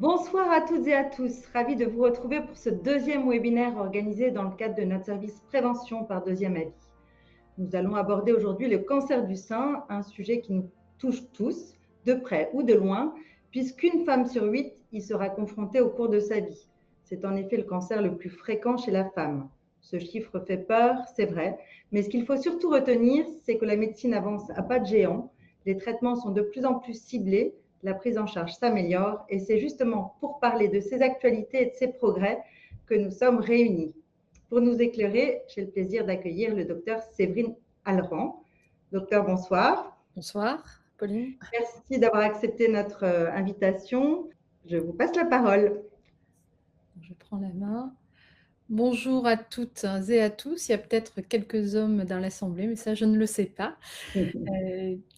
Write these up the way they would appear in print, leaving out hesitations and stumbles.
Bonsoir à toutes et à tous, ravi de vous retrouver pour ce deuxième webinaire organisé dans le cadre de notre service prévention par deuxième avis. Nous allons aborder aujourd'hui le cancer du sein, un sujet qui nous touche tous, de près ou de loin, puisqu'une femme sur 8 y sera confrontée au cours de sa vie. C'est en effet le cancer le plus fréquent chez la femme. Ce chiffre fait peur, c'est vrai, mais ce qu'il faut surtout retenir, c'est que la médecine avance à pas de géant, les traitements sont de plus en plus ciblés, la prise en charge s'améliore et c'est justement pour parler de ces actualités et de ces progrès que nous sommes réunis. Pour nous éclairer, j'ai le plaisir d'accueillir le docteur Séverine Alran. Docteur, bonsoir. Bonsoir, Pauline. Merci d'avoir accepté notre invitation. Je vous passe la parole. Je prends la main. Bonjour à toutes et à tous. Il y a peut-être quelques hommes dans l'assemblée, mais ça, je ne le sais pas.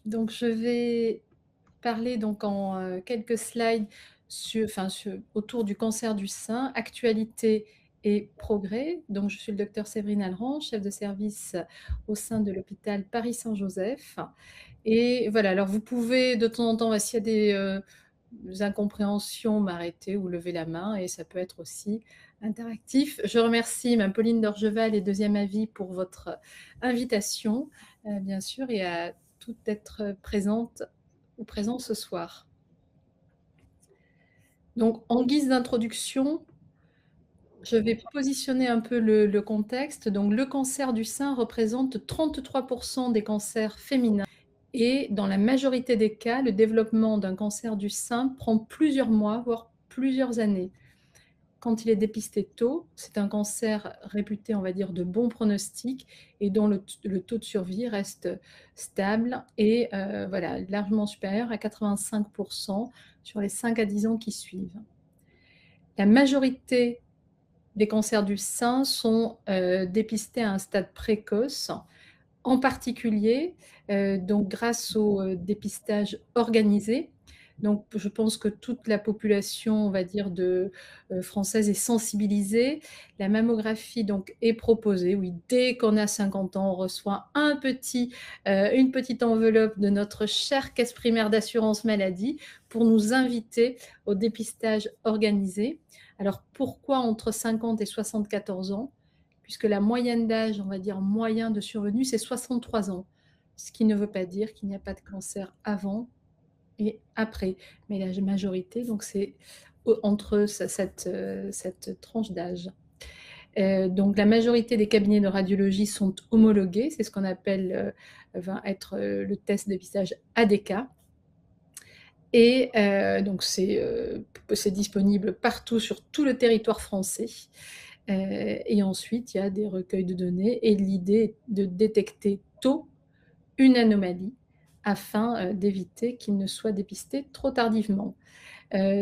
Donc, je vais parler donc en quelques slides autour du cancer du sein, actualité et progrès. Donc, je suis le docteur Séverine Alran, chef de service au sein de l'hôpital Paris-Saint-Joseph. Et voilà, alors vous pouvez de temps en temps, s'il y a des incompréhensions, m'arrêter ou lever la main, et ça peut être aussi interactif. Je remercie Mme Pauline d'Orgeval et Deuxième Avis pour votre invitation, bien sûr, et à toutes d'être présentes ou présents ce soir. Donc, en guise d'introduction, je vais positionner un peu le contexte. Donc, le cancer du sein représente 33% des cancers féminins. Et dans la majorité des cas, le développement d'un cancer du sein prend plusieurs mois, voire plusieurs années. Quand il est dépisté tôt, c'est un cancer réputé, on va dire, de bon pronostic et dont le taux de survie reste stable et largement supérieur à 85% sur les 5 à 10 ans qui suivent. La majorité des cancers du sein sont dépistés à un stade précoce, en particulier donc grâce au dépistage organisé. Donc, je pense que toute la population, on va dire, française est sensibilisée. La mammographie donc est proposée. Oui, dès qu'on a 50 ans, on reçoit une petite enveloppe de notre chère caisse primaire d'assurance maladie pour nous inviter au dépistage organisé. Alors, pourquoi entre 50 et 74 ans ? Puisque la moyenne d'âge, on va dire moyen de survenue, c'est 63 ans. Ce qui ne veut pas dire qu'il n'y a pas de cancer avant et après. Mais la majorité, donc c'est entre cette tranche d'âge. Donc la majorité des cabinets de radiologie sont homologués, c'est ce qu'on appelle va être le test de dépistage ADK. Et donc c'est disponible partout sur tout le territoire français. Et ensuite, il y a des recueils de données et l'idée est de détecter tôt une anomalie afin d'éviter qu'il ne soit dépisté trop tardivement.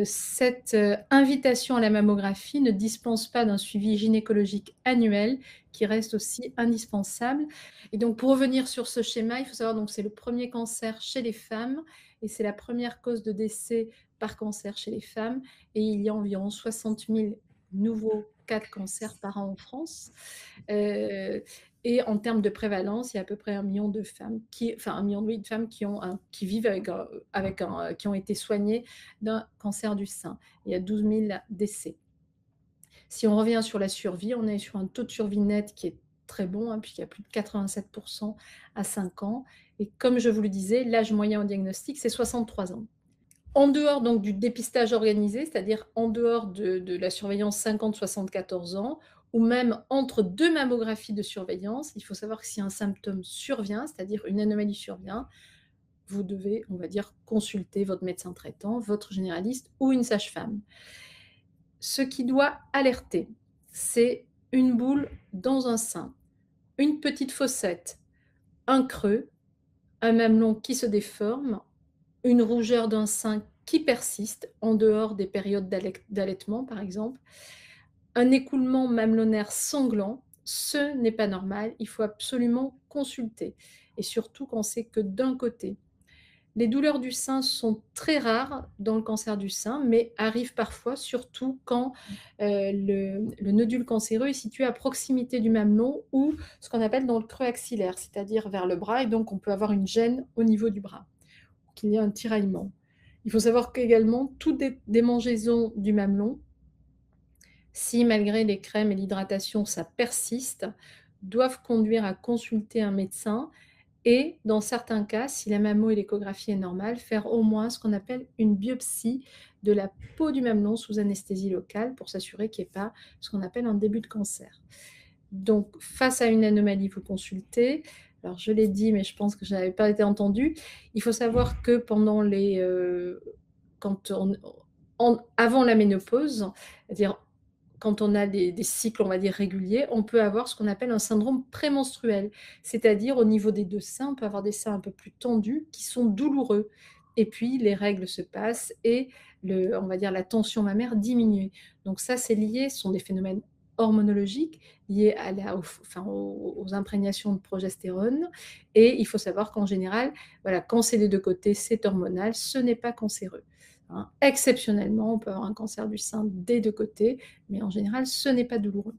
Cette invitation à la mammographie ne dispense pas d'un suivi gynécologique annuel qui reste aussi indispensable. Et donc, pour revenir sur ce schéma, il faut savoir que c'est le premier cancer chez les femmes et c'est la première cause de décès par cancer chez les femmes. Et il y a environ 60 000 nouveaux cas de cancer par an en France. Et en termes de prévalence, il y a à peu près 1 million de femmes, 1 million de femmes qui vivent qui ont été soignées d'un cancer du sein. Il y a 12 000 décès. Si on revient sur la survie, on est sur un taux de survie net qui est très bon, puisqu'il y a plus de 87% à 5 ans. Et comme je vous le disais, l'âge moyen au diagnostic, c'est 63 ans. En dehors donc du dépistage organisé, c'est-à-dire en dehors de la surveillance 50-74 ans, ou même entre 2 mammographies de surveillance, il faut savoir que si un symptôme survient, c'est-à-dire une anomalie survient, vous devez, on va dire, consulter votre médecin traitant, votre généraliste ou une sage-femme. Ce qui doit alerter, c'est une boule dans un sein, une petite fossette, un creux, un mamelon qui se déforme, une rougeur d'un sein qui persiste en dehors des périodes d'allaitement, par exemple, un écoulement mamelonnaire sanglant, ce n'est pas normal, il faut absolument consulter. Et surtout quand c'est que d'un côté. Les douleurs du sein sont très rares dans le cancer du sein, mais arrivent parfois, surtout quand le nodule cancéreux est situé à proximité du mamelon ou ce qu'on appelle dans le creux axillaire, c'est-à-dire vers le bras, et donc on peut avoir une gêne au niveau du bras, qu'il y a un tiraillement. Il faut savoir qu'également, toute démangeaison du mamelon, si malgré les crèmes et l'hydratation, ça persiste, doivent conduire à consulter un médecin et dans certains cas, si la mammo et l'échographie est normale, faire au moins ce qu'on appelle une biopsie de la peau du mamelon sous anesthésie locale pour s'assurer qu'il n'y ait pas ce qu'on appelle un début de cancer. Donc, face à une anomalie, vous consultez. Alors, je l'ai dit, mais je pense que je n'avais pas été entendue. Il faut savoir que pendant avant la ménopause, c'est-à-dire quand on a des cycles, on va dire, réguliers, on peut avoir ce qu'on appelle un syndrome prémenstruel. C'est-à-dire, au niveau des deux seins, on peut avoir des seins un peu plus tendus qui sont douloureux. Et puis, les règles se passent et on va dire, la tension mammaire diminue. Donc ça, c'est lié, ce sont des phénomènes hormonologiques liés aux imprégnations de progestérone. Et il faut savoir qu'en général, voilà, quand c'est des deux côtés, c'est hormonal, ce n'est pas cancéreux. Hein. Exceptionnellement, on peut avoir un cancer du sein des deux côtés, mais en général, ce n'est pas douloureux.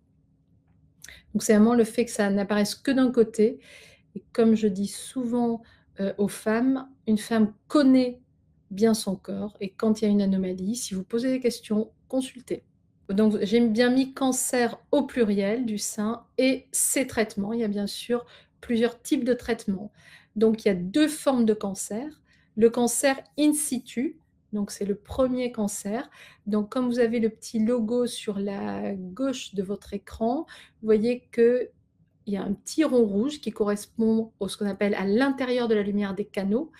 Donc c'est vraiment le fait que ça n'apparaisse que d'un côté. Et comme je dis souvent aux femmes, une femme connaît bien son corps et quand il y a une anomalie, si vous posez des questions, consultez. Donc j'ai bien mis cancer au pluriel du sein et ses traitements. Il y a bien sûr plusieurs types de traitements. Donc il y a deux formes de cancer. Le cancer in situ, donc c'est le premier cancer. Donc comme vous avez le petit logo sur la gauche de votre écran, vous voyez qu'il y a un petit rond rouge qui correspond à ce qu'on appelle à l'intérieur de la lumière des canaux.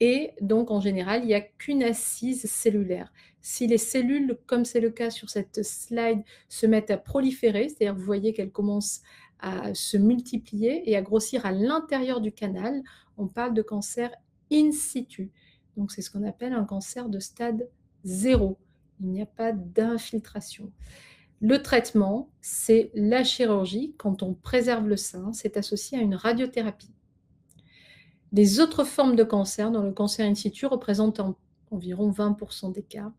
Et donc, en général, il n'y a qu'une assise cellulaire. Si les cellules, comme c'est le cas sur cette slide, se mettent à proliférer, c'est-à-dire vous voyez qu'elles commencent à se multiplier et à grossir à l'intérieur du canal, on parle de cancer in situ. Donc, c'est ce qu'on appelle un cancer de stade 0. Il n'y a pas d'infiltration. Le traitement, c'est la chirurgie. Quand on préserve le sein, c'est associé à une radiothérapie. Les autres formes de cancer, dont le cancer in situ représente environ 20% des cas.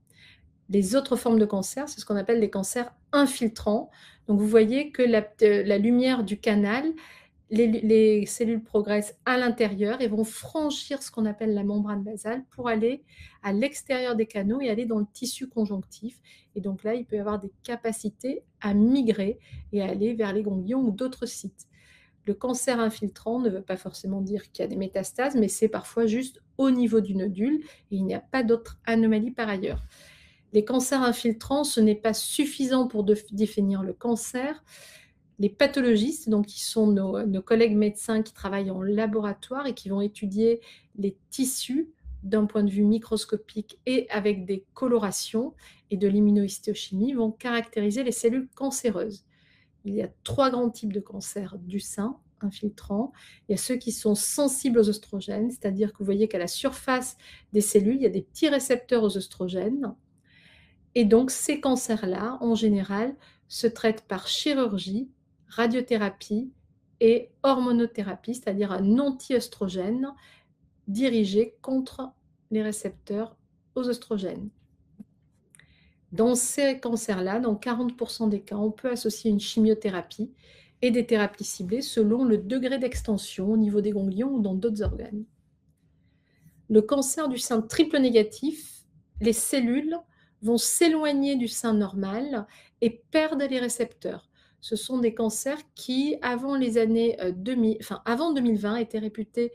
Les autres formes de cancer, c'est ce qu'on appelle les cancers infiltrants. Donc vous voyez que la lumière du canal, les cellules progressent à l'intérieur et vont franchir ce qu'on appelle la membrane basale pour aller à l'extérieur des canaux et aller dans le tissu conjonctif. Et donc là, il peut y avoir des capacités à migrer et à aller vers les ganglions ou d'autres sites. Le cancer infiltrant ne veut pas forcément dire qu'il y a des métastases, mais c'est parfois juste au niveau du nodule et il n'y a pas d'autres anomalies par ailleurs. Les cancers infiltrants, ce n'est pas suffisant pour définir le cancer. Les pathologistes, donc qui sont nos collègues médecins qui travaillent en laboratoire et qui vont étudier les tissus d'un point de vue microscopique et avec des colorations et de l'immunohistochimie, vont caractériser les cellules cancéreuses. Il y a 3 grands types de cancers du sein infiltrants. Il y a ceux qui sont sensibles aux oestrogènes, c'est-à-dire que vous voyez qu'à la surface des cellules, il y a des petits récepteurs aux oestrogènes. Et donc, ces cancers-là, en général, se traitent par chirurgie, radiothérapie et hormonothérapie, c'est-à-dire un anti-œstrogène dirigé contre les récepteurs aux oestrogènes. Dans ces cancers-là, dans 40% des cas, on peut associer une chimiothérapie et des thérapies ciblées selon le degré d'extension au niveau des ganglions ou dans d'autres organes. Le cancer du sein triple négatif, les cellules vont s'éloigner du sein normal et perdent les récepteurs. Ce sont des cancers qui, avant les années avant 2020, étaient réputés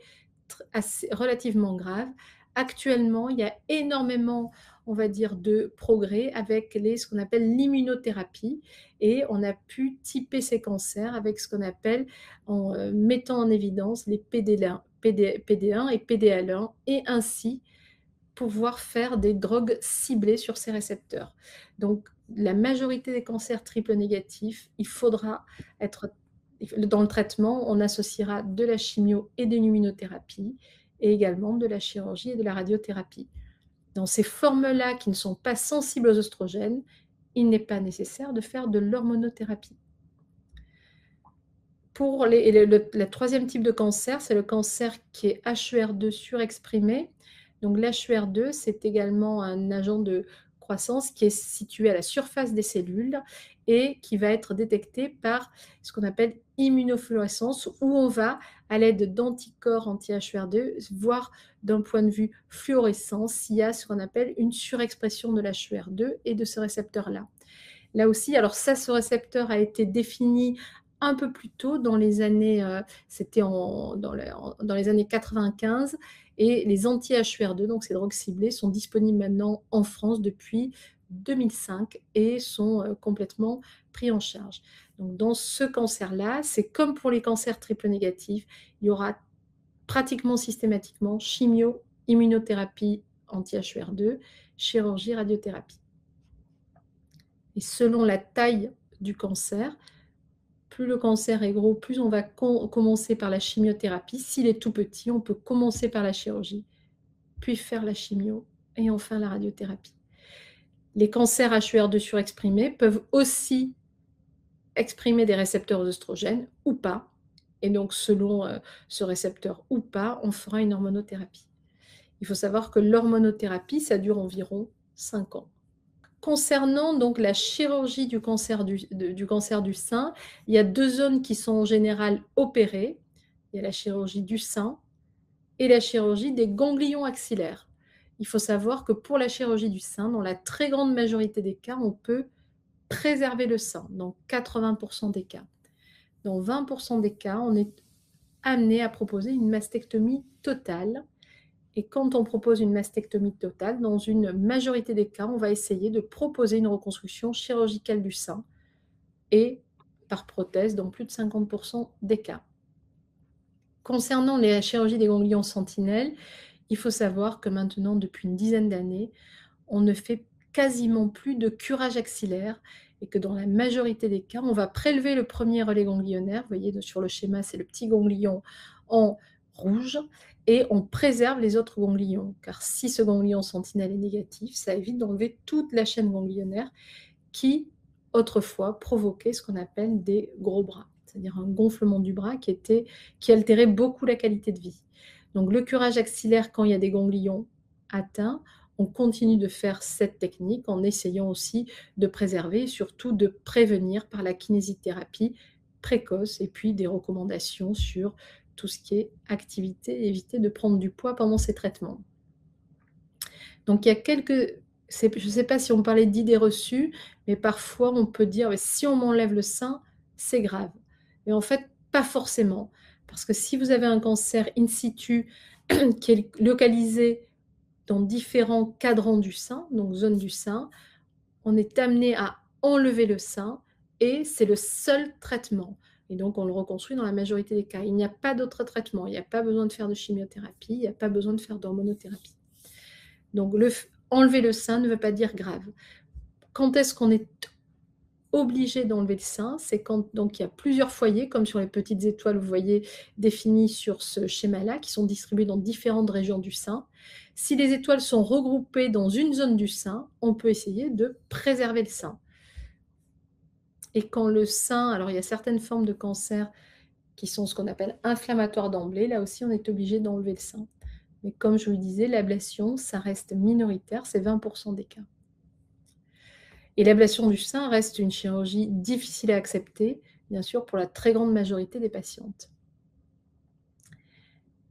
relativement graves. Actuellement, il y a énormément, on va dire, de progrès avec ce qu'on appelle l'immunothérapie et on a pu typer ces cancers avec ce qu'on appelle, en mettant en évidence les PD1 et PDL1 et ainsi pouvoir faire des drogues ciblées sur ces récepteurs. Donc, la majorité des cancers triple négatifs, il faudra être dans le traitement, on associera de la chimio et de l'immunothérapie et également de la chirurgie et de la radiothérapie. Dans ces formes-là qui ne sont pas sensibles aux oestrogènes, il n'est pas nécessaire de faire de l'hormonothérapie. Pour le troisième type de cancer, c'est le cancer qui est HER2 surexprimé. Donc l'HER2, c'est également un agent de croissance qui est situé à la surface des cellules et qui va être détecté par ce qu'on appelle immunofluorescence, où on va, à l'aide d'anticorps anti-HR2, voir d'un point de vue fluorescent s'il y a ce qu'on appelle une surexpression de l'HER2 et de ce récepteur-là. Là aussi, alors ça, ce récepteur a été défini un peu plus tôt dans les années, c'était dans les années 95, et les anti-HER2, donc ces drogues ciblées, sont disponibles maintenant en France depuis 2005 et sont complètement pris en charge. Donc dans ce cancer-là, c'est comme pour les cancers triple négatifs, il y aura pratiquement systématiquement chimio, immunothérapie anti-HER2, chirurgie, radiothérapie. Et selon la taille du cancer, plus le cancer est gros, plus on va commencer par la chimiothérapie. S'il est tout petit, on peut commencer par la chirurgie, puis faire la chimio et enfin la radiothérapie. Les cancers HER2 surexprimés peuvent aussi exprimer des récepteurs d'œstrogènes ou pas. Et donc, selon ce récepteur ou pas, on fera une hormonothérapie. Il faut savoir que l'hormonothérapie, ça dure environ 5 ans. Concernant donc la chirurgie du cancer du sein, il y a 2 zones qui sont en général opérées. Il y a la chirurgie du sein et la chirurgie des ganglions axillaires. Il faut savoir que pour la chirurgie du sein, dans la très grande majorité des cas, on peut préserver le sein, dans 80% des cas. Dans 20% des cas, on est amené à proposer une mastectomie totale. Et quand on propose une mastectomie totale, dans une majorité des cas, on va essayer de proposer une reconstruction chirurgicale du sein et par prothèse dans plus de 50% des cas. Concernant la chirurgie des ganglions sentinelles, il faut savoir que maintenant, depuis une dizaine d'années, on ne fait quasiment plus de curage axillaire et que dans la majorité des cas, on va prélever le premier relais ganglionnaire. Vous voyez, sur le schéma, c'est le petit ganglion en rouge et on préserve les autres ganglions. Car si ce ganglion sentinelle est négatif, ça évite d'enlever toute la chaîne ganglionnaire qui, autrefois, provoquait ce qu'on appelle des gros bras, c'est-à-dire un gonflement du bras qui altérait beaucoup la qualité de vie. Donc le curage axillaire, quand il y a des ganglions atteints, on continue de faire cette technique en essayant aussi de préserver et surtout de prévenir par la kinésithérapie précoce et puis des recommandations sur tout ce qui est activité, éviter de prendre du poids pendant ces traitements. Donc il y a quelques... Je ne sais pas si on parlait d'idées reçues, mais parfois on peut dire si on m'enlève le sein, c'est grave. Mais en fait, pas forcément. Parce que si vous avez un cancer in situ qui est localisé dans différents cadrans du sein, donc zones du sein, on est amené à enlever le sein et c'est le seul traitement. Et donc, on le reconstruit dans la majorité des cas. Il n'y a pas d'autre traitement. Il n'y a pas besoin de faire de chimiothérapie. Il n'y a pas besoin de faire d'hormonothérapie. Donc, enlever le sein ne veut pas dire grave. Quand est-ce qu'on est obligé d'enlever le sein? C'est quand donc, il y a plusieurs foyers, comme sur les petites étoiles, vous voyez, définis sur ce schéma-là, qui sont distribués dans différentes régions du sein. Si les étoiles sont regroupées dans une zone du sein, on peut essayer de préserver le sein. Et quand le sein, alors il y a certaines formes de cancer qui sont ce qu'on appelle inflammatoires d'emblée, là aussi on est obligé d'enlever le sein. Mais comme je vous le disais, l'ablation, ça reste minoritaire, c'est 20% des cas. Et l'ablation du sein reste une chirurgie difficile à accepter, bien sûr, pour la très grande majorité des patientes.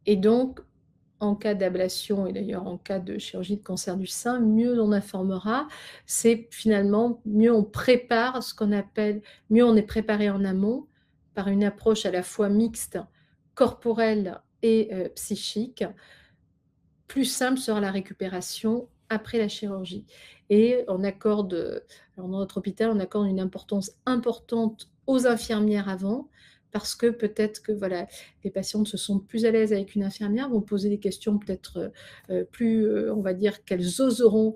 Et donc, en cas d'ablation, et d'ailleurs en cas de chirurgie de cancer du sein, mieux on informera, c'est finalement mieux on prépare ce qu'on appelle, mieux on est préparé en amont par une approche à la fois mixte, corporelle et psychique. Plus simple sera la récupération après la chirurgie. Et on accorde, dans notre hôpital, on accorde une importance importante aux infirmières avant, parce que peut-être que voilà, les patientes se sentent plus à l'aise avec une infirmière, vont poser des questions peut-être plus, on va dire, qu'elles oseront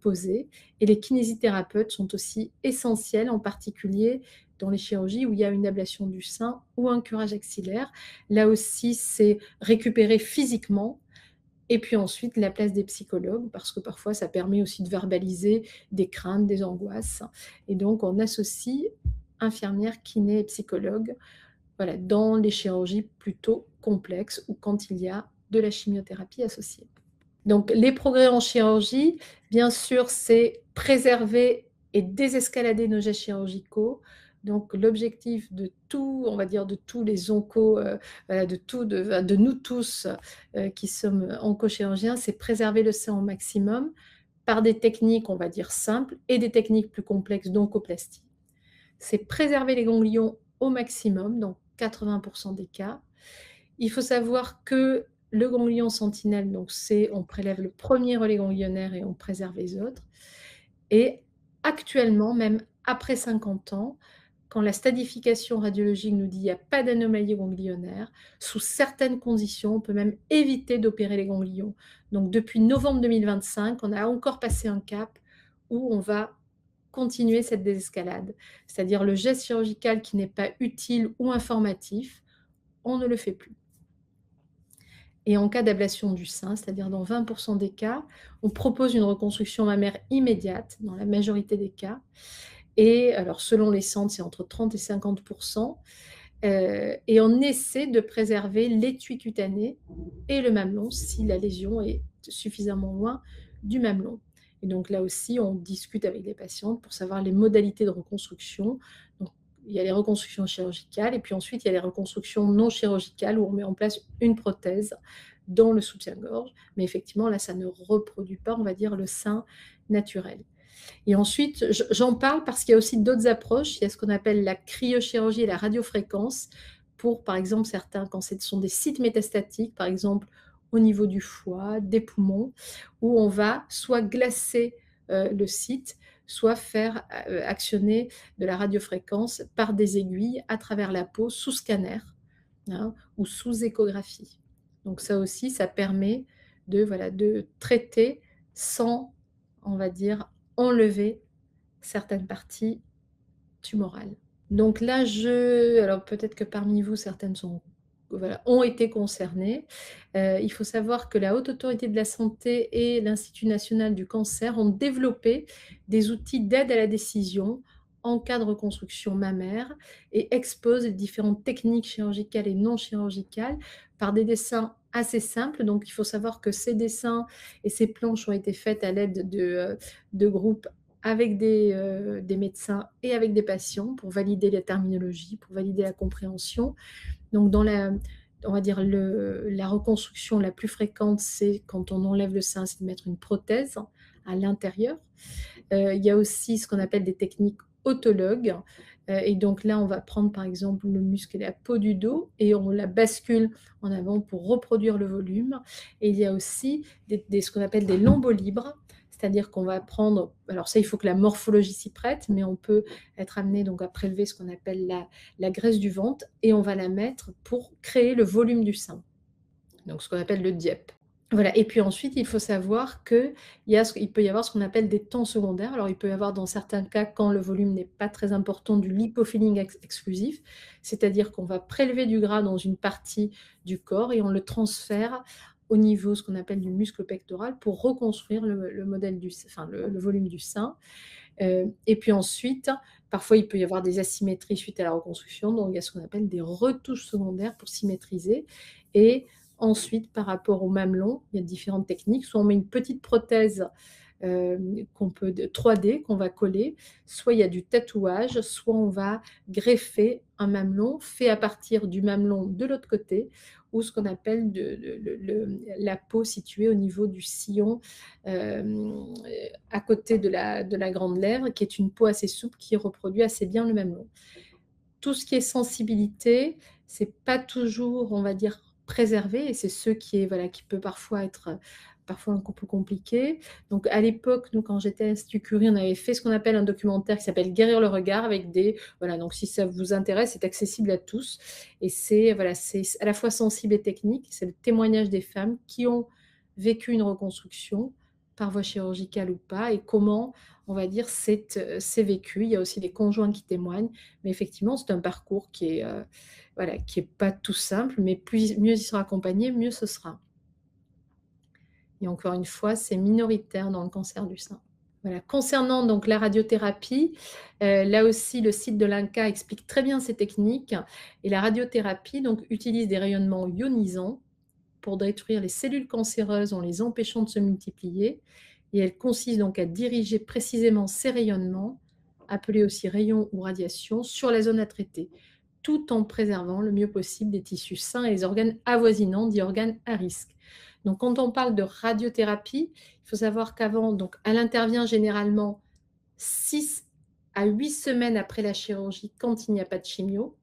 poser. Et les kinésithérapeutes sont aussi essentiels, en particulier dans les chirurgies où il y a une ablation du sein ou un curage axillaire. Là aussi, c'est récupérer physiquement. Et puis ensuite, la place des psychologues, parce que parfois, ça permet aussi de verbaliser des craintes, des angoisses. Et donc, on associe infirmières, kinés et psychologues, voilà, dans les chirurgies plutôt complexes ou quand il y a de la chimiothérapie associée. Donc, les progrès en chirurgie, bien sûr, c'est préserver et désescalader nos gestes chirurgicaux. Donc l'objectif de tout, on va dire de tous les oncos, voilà, de nous tous qui sommes oncochirurgiens, c'est préserver le sein au maximum par des techniques, on va dire simples, et des techniques plus complexes d'oncoplastie. C'est préserver les ganglions au maximum, dans 80% des cas. Il faut savoir que le ganglion sentinelle, donc on prélève le premier relais ganglionnaire et on préserve les autres. Et actuellement, même après 50 ans, quand la stadification radiologique nous dit qu'il n'y a pas d'anomalie ganglionnaire, sous certaines conditions, on peut même éviter d'opérer les ganglions. Donc depuis novembre 2025, on a encore passé un cap où on va continuer cette désescalade. C'est-à-dire le geste chirurgical qui n'est pas utile ou informatif, on ne le fait plus. Et en cas d'ablation du sein, c'est-à-dire dans 20% des cas, on propose une reconstruction mammaire immédiate, dans la majorité des cas. Et alors, selon les centres, c'est entre 30 et 50%. Et on essaie de préserver l'étui cutané et le mamelon si la lésion est suffisamment loin du mamelon. Et donc là aussi, on discute avec les patientes pour savoir les modalités de reconstruction. Donc, il y a les reconstructions chirurgicales et puis ensuite, il y a les reconstructions non chirurgicales où on met en place une prothèse dans le soutien-gorge. Mais effectivement, là, ça ne reproduit pas, on va dire, le sein naturel. Et ensuite, j'en parle parce qu'il y a aussi d'autres approches. Il y a ce qu'on appelle la cryochirurgie et la radiofréquence pour, par exemple, certains, quand ce sont des sites métastatiques, par exemple, au niveau du foie, des poumons, où on va soit glacer le site, soit faire actionner de la radiofréquence par des aiguilles à travers la peau sous scanner, hein, ou sous échographie. Donc ça aussi, ça permet de traiter sans, on va dire, enlever certaines parties tumorales. Donc là, alors peut-être que parmi vous, certaines ont été concernées. Il faut savoir que la Haute Autorité de la Santé et l'Institut national du cancer ont développé des outils d'aide à la décision en cas de reconstruction mammaire et exposent les différentes techniques chirurgicales et non chirurgicales par des dessins assez simples. Donc, il faut savoir que ces dessins et ces planches ont été faites à l'aide de groupes avec des médecins et avec des patients pour valider la terminologie, pour valider la compréhension. Donc, on va dire la reconstruction la plus fréquente, c'est quand on enlève le sein, c'est de mettre une prothèse à l'intérieur. Il y a aussi ce qu'on appelle des techniques autologues. Et donc là, on va prendre par exemple le muscle et la peau du dos et on la bascule en avant pour reproduire le volume. Et il y a aussi ce qu'on appelle des lombolibres, c'est-à-dire qu'on va prendre, alors ça, il faut que la morphologie s'y prête, mais on peut être amené donc à prélever ce qu'on appelle la graisse du ventre et on va la mettre pour créer le volume du sein. Donc ce qu'on appelle le DIEP. Voilà. Et puis ensuite, il faut savoir qu'il peut y avoir ce qu'on appelle des temps secondaires. Alors, il peut y avoir dans certains cas, quand le volume n'est pas très important, du lipofilling exclusif, c'est-à-dire qu'on va prélever du gras dans une partie du corps et on le transfère au niveau, ce qu'on appelle du muscle pectoral, pour reconstruire le volume du sein. Et puis ensuite, parfois, il peut y avoir des asymétries suite à la reconstruction, donc il y a ce qu'on appelle des retouches secondaires pour symétriser. Et ensuite, par rapport au mamelon, il y a différentes techniques. Soit on met une petite prothèse 3D qu'on va coller, soit il y a du tatouage, soit on va greffer un mamelon fait à partir du mamelon de l'autre côté, ou ce qu'on appelle la peau située au niveau du sillon à côté de la grande lèvre, qui est une peau assez souple qui reproduit assez bien le mamelon. Tout ce qui est sensibilité, c'est pas toujours, on va dire, préservé, et c'est ce qui peut parfois être un peu compliqué. Donc à l'époque, nous, quand j'étais à l'Institut Curie, on avait fait ce qu'on appelle un documentaire qui s'appelle Guérir le regard, avec donc si ça vous intéresse, c'est accessible à tous, et c'est à la fois sensible et technique. C'est le témoignage des femmes qui ont vécu une reconstruction par voie chirurgicale ou pas, et comment, on va dire, c'est vécu. Il y a aussi des conjoints qui témoignent, mais effectivement, c'est un parcours qui est pas tout simple, mais mieux il sera accompagné, mieux ce sera. Et encore une fois, c'est minoritaire dans le cancer du sein. Voilà. Concernant donc la radiothérapie, là aussi, le site de l'INCa explique très bien ces techniques. Et la radiothérapie donc, utilise des rayonnements ionisants pour détruire les cellules cancéreuses en les empêchant de se multiplier. Et elle consiste donc à diriger précisément ces rayonnements appelé aussi rayon ou radiation, sur la zone à traiter, tout en préservant le mieux possible des tissus sains et les organes avoisinants, dits organes à risque. Donc, quand on parle de radiothérapie, il faut savoir qu'avant, donc, elle intervient généralement 6 à 8 semaines après la chirurgie quand il n'y a pas de chimio.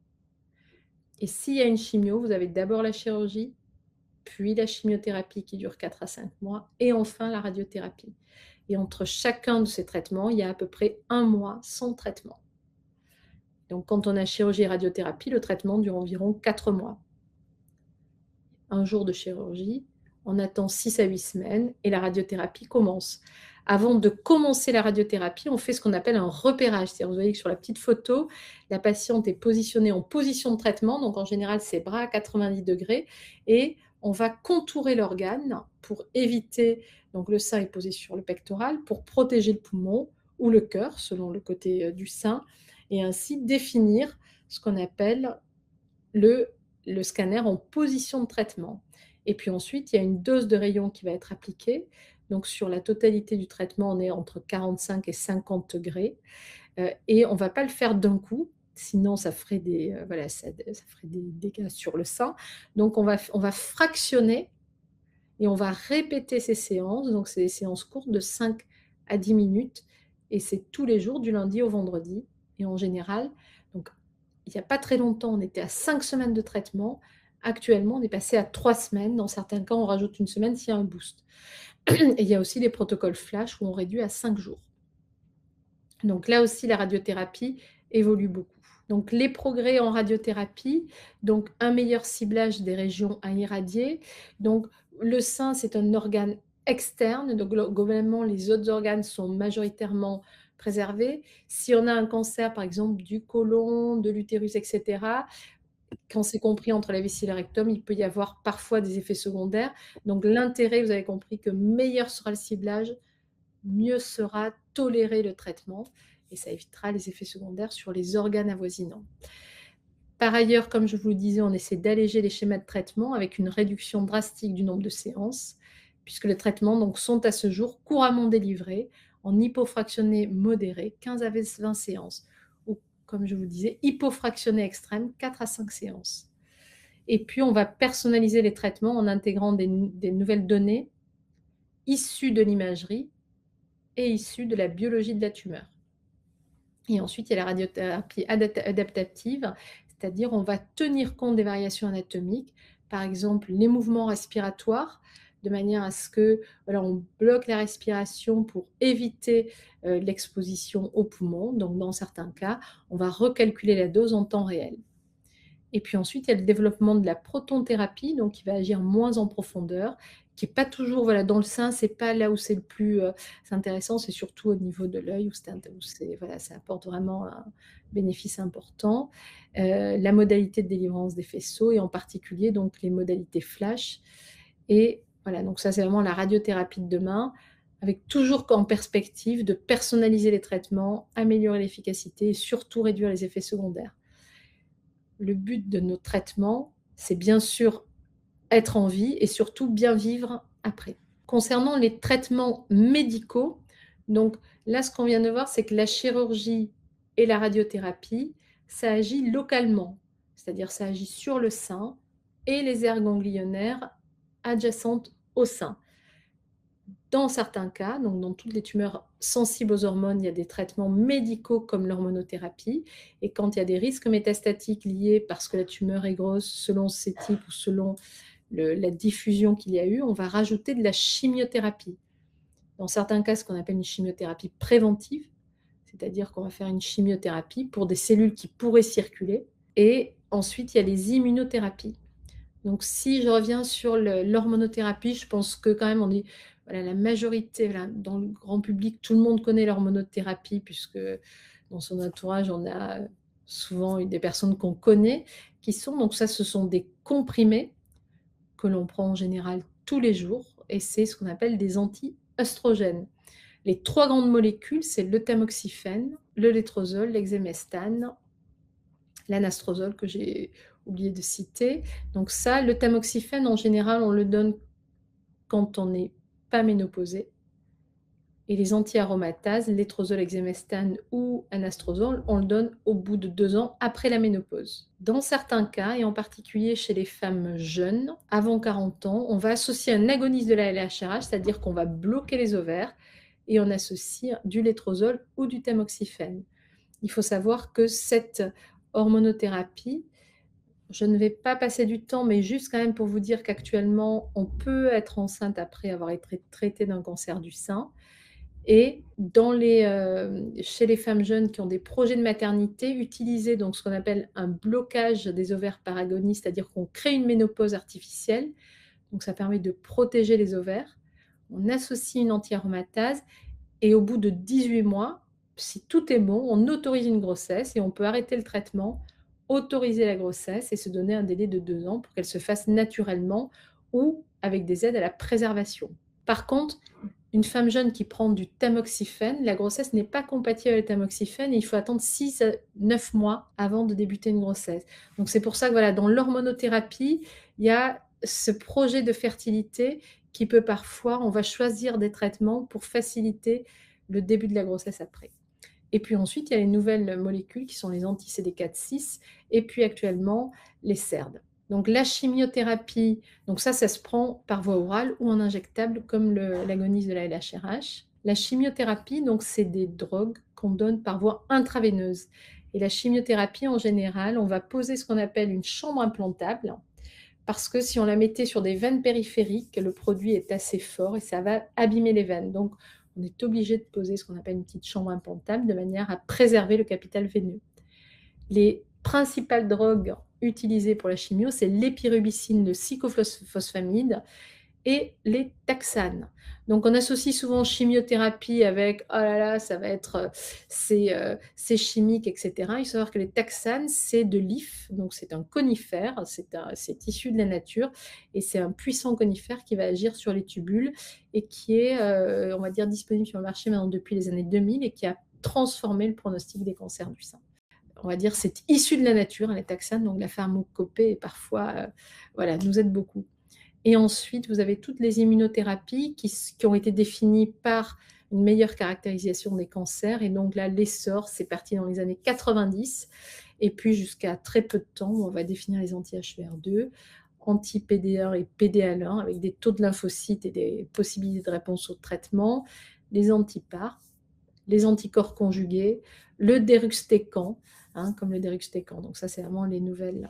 Et s'il y a une chimio, vous avez d'abord la chirurgie, puis la chimiothérapie qui dure 4 à 5 mois, et enfin la radiothérapie. Et entre chacun de ces traitements, il y a à peu près 1 mois sans traitement. Donc, quand on a chirurgie et radiothérapie, le traitement dure environ 4 mois. Un jour de chirurgie, on attend 6 à 8 semaines et la radiothérapie commence. Avant de commencer la radiothérapie, on fait ce qu'on appelle un repérage. C'est-à-dire, vous voyez que sur la petite photo, la patiente est positionnée en position de traitement, donc en général, c'est bras à 90 degrés, et on va contourer l'organe pour éviter, donc le sein est posé sur le pectoral, pour protéger le poumon ou le cœur, selon le côté du sein, et ainsi définir ce qu'on appelle le scanner en position de traitement. Et puis ensuite, il y a une dose de rayon qui va être appliquée. Donc sur la totalité du traitement, on est entre 45 et 50 degrés. Et on ne va pas le faire d'un coup, sinon ça ferait ça ferait des dégâts sur le sein. Donc on va fractionner et on va répéter ces séances. Donc c'est des séances courtes de 5 à 10 minutes. Et c'est tous les jours, du lundi au vendredi. Et en général, donc il n'y a pas très longtemps, on était à 5 semaines de traitement. Actuellement, on est passé à 3 semaines. Dans certains cas, on rajoute une semaine s'il y a un boost. Et il y a aussi des protocoles flash où on réduit à 5 jours. Donc là aussi, la radiothérapie évolue beaucoup. Donc les progrès en radiothérapie, donc un meilleur ciblage des régions à irradier. Donc le sein, c'est un organe externe, donc globalement, les autres organes sont majoritairement préservés. Si on a un cancer, par exemple, du côlon, de l'utérus, etc., quand c'est compris entre la vessie et le rectum, il peut y avoir parfois des effets secondaires. Donc l'intérêt, vous avez compris que meilleur sera le ciblage, mieux sera toléré le traitement et ça évitera les effets secondaires sur les organes avoisinants. Par ailleurs, comme je vous le disais, on essaie d'alléger les schémas de traitement avec une réduction drastique du nombre de séances, puisque les traitements donc, sont à ce jour couramment délivrés en hypofractionné modéré, 15 à 20 séances, ou comme je vous disais, hypofractionné extrême, 4 à 5 séances. Et puis, on va personnaliser les traitements en intégrant des nouvelles données issues de l'imagerie et issues de la biologie de la tumeur. Et ensuite, il y a la radiothérapie adaptative, c'est-à-dire on va tenir compte des variations anatomiques, par exemple les mouvements respiratoires, de manière à ce que on bloque la respiration pour éviter l'exposition aux poumons. Donc, dans certains cas, on va recalculer la dose en temps réel. Et puis ensuite, il y a le développement de la protonthérapie, donc qui va agir moins en profondeur, qui n'est pas toujours dans le sein, c'est pas là où c'est le plus intéressant, c'est surtout au niveau de l'œil où ça apporte vraiment un bénéfice important. La modalité de délivrance des faisceaux et en particulier donc les modalités flash. Et voilà, donc ça c'est vraiment la radiothérapie de demain, avec toujours en perspective de personnaliser les traitements, améliorer l'efficacité et surtout réduire les effets secondaires. Le but de nos traitements, c'est bien sûr être en vie et surtout bien vivre après. Concernant les traitements médicaux, donc là, ce qu'on vient de voir, c'est que la chirurgie et la radiothérapie, ça agit localement, c'est-à-dire ça agit sur le sein et les aires ganglionnaires adjacentes au sein. Dans certains cas, donc dans toutes les tumeurs sensibles aux hormones, il y a des traitements médicaux comme l'hormonothérapie. Et quand il y a des risques métastatiques liés parce que la tumeur est grosse, selon ses types ou selon la diffusion qu'il y a eu, on va rajouter de la chimiothérapie. Dans certains cas, ce qu'on appelle une chimiothérapie préventive, c'est-à-dire qu'on va faire une chimiothérapie pour des cellules qui pourraient circuler. Et ensuite, il y a les immunothérapies. Donc, si je reviens sur l'hormonothérapie, je pense que quand même, on est la majorité, dans le grand public, tout le monde connaît l'hormonothérapie puisque dans son entourage, on a souvent des personnes qu'on connaît qui sont, donc ça, ce sont des comprimés que l'on prend en général tous les jours et c'est ce qu'on appelle des anti-œstrogènes. Les 3 grandes molécules, c'est le tamoxifène, le létrozole, l'exemestane, l'anastrozole que j'ai oublié de citer. Donc ça, le tamoxifène, en général, on le donne quand on n'est pas ménopausé Et les anti-aromatases, létrozole, exemestane ou anastrozole, on le donne au bout de 2 ans après la ménopause. Dans certains cas, et en particulier chez les femmes jeunes, avant 40 ans, on va associer un agoniste de la LHRH, c'est-à-dire qu'on va bloquer les ovaires, et on associe du létrozole ou du tamoxifène. Il faut savoir que cette hormonothérapie, je ne vais pas passer du temps, mais juste quand même pour vous dire qu'actuellement, on peut être enceinte après avoir été traitée d'un cancer du sein. Et chez les femmes jeunes qui ont des projets de maternité, utiliser donc ce qu'on appelle un blocage des ovaires par agonistes, c'est-à-dire qu'on crée une ménopause artificielle. Donc ça permet de protéger les ovaires. On associe une anti-aromatase et au bout de 18 mois, si tout est bon, on autorise une grossesse et on peut arrêter le traitement, autoriser la grossesse et se donner un délai de 2 ans pour qu'elle se fasse naturellement ou avec des aides à la préservation. Par contre, une femme jeune qui prend du tamoxifène, la grossesse n'est pas compatible avec le tamoxifène et il faut attendre 6 à 9 mois avant de débuter une grossesse. Donc c'est pour ça que voilà, dans l'hormonothérapie, il y a ce projet de fertilité qui peut parfois, on va choisir des traitements pour faciliter le début de la grossesse après. Et puis ensuite, il y a les nouvelles molécules qui sont les anti-CD4/6 et puis actuellement les SERD. Donc la chimiothérapie, donc ça se prend par voie orale ou en injectable comme l'agoniste de la LHRH. La chimiothérapie, donc c'est des drogues qu'on donne par voie intraveineuse. Et la chimiothérapie, en général, on va poser ce qu'on appelle une chambre implantable parce que si on la mettait sur des veines périphériques, le produit est assez fort et ça va abîmer les veines. Donc on est obligé de poser ce qu'on appelle une petite chambre implantable de manière à préserver le capital veineux. Les principales drogues utilisées pour la chimio, c'est l'épirubicine, le cyclophosphamide et les taxanes. Donc on associe souvent chimiothérapie avec oh là là, ça va être c'est chimique, etc. Il faut savoir que les taxanes, c'est de l'if, donc c'est un conifère, c'est issu de la nature et c'est un puissant conifère qui va agir sur les tubules et qui est, on va dire, disponible sur le marché maintenant depuis les années 2000 et qui a transformé le pronostic des cancers du sein. On va dire c'est issu de la nature, les taxanes, donc la pharmacopée parfois voilà, nous aide beaucoup. Et ensuite, vous avez toutes les immunothérapies qui ont été définies par une meilleure caractérisation des cancers. Et donc là, l'essor, c'est parti dans les années 90. Et puis jusqu'à très peu de temps, on va définir les anti-HER2, anti-PD1 et PD-L1 avec des taux de lymphocytes et des possibilités de réponse au traitement, les antipars, les anticorps conjugués, le deruxtecan, comme le deruxtecan. Donc ça, c'est vraiment les nouvelles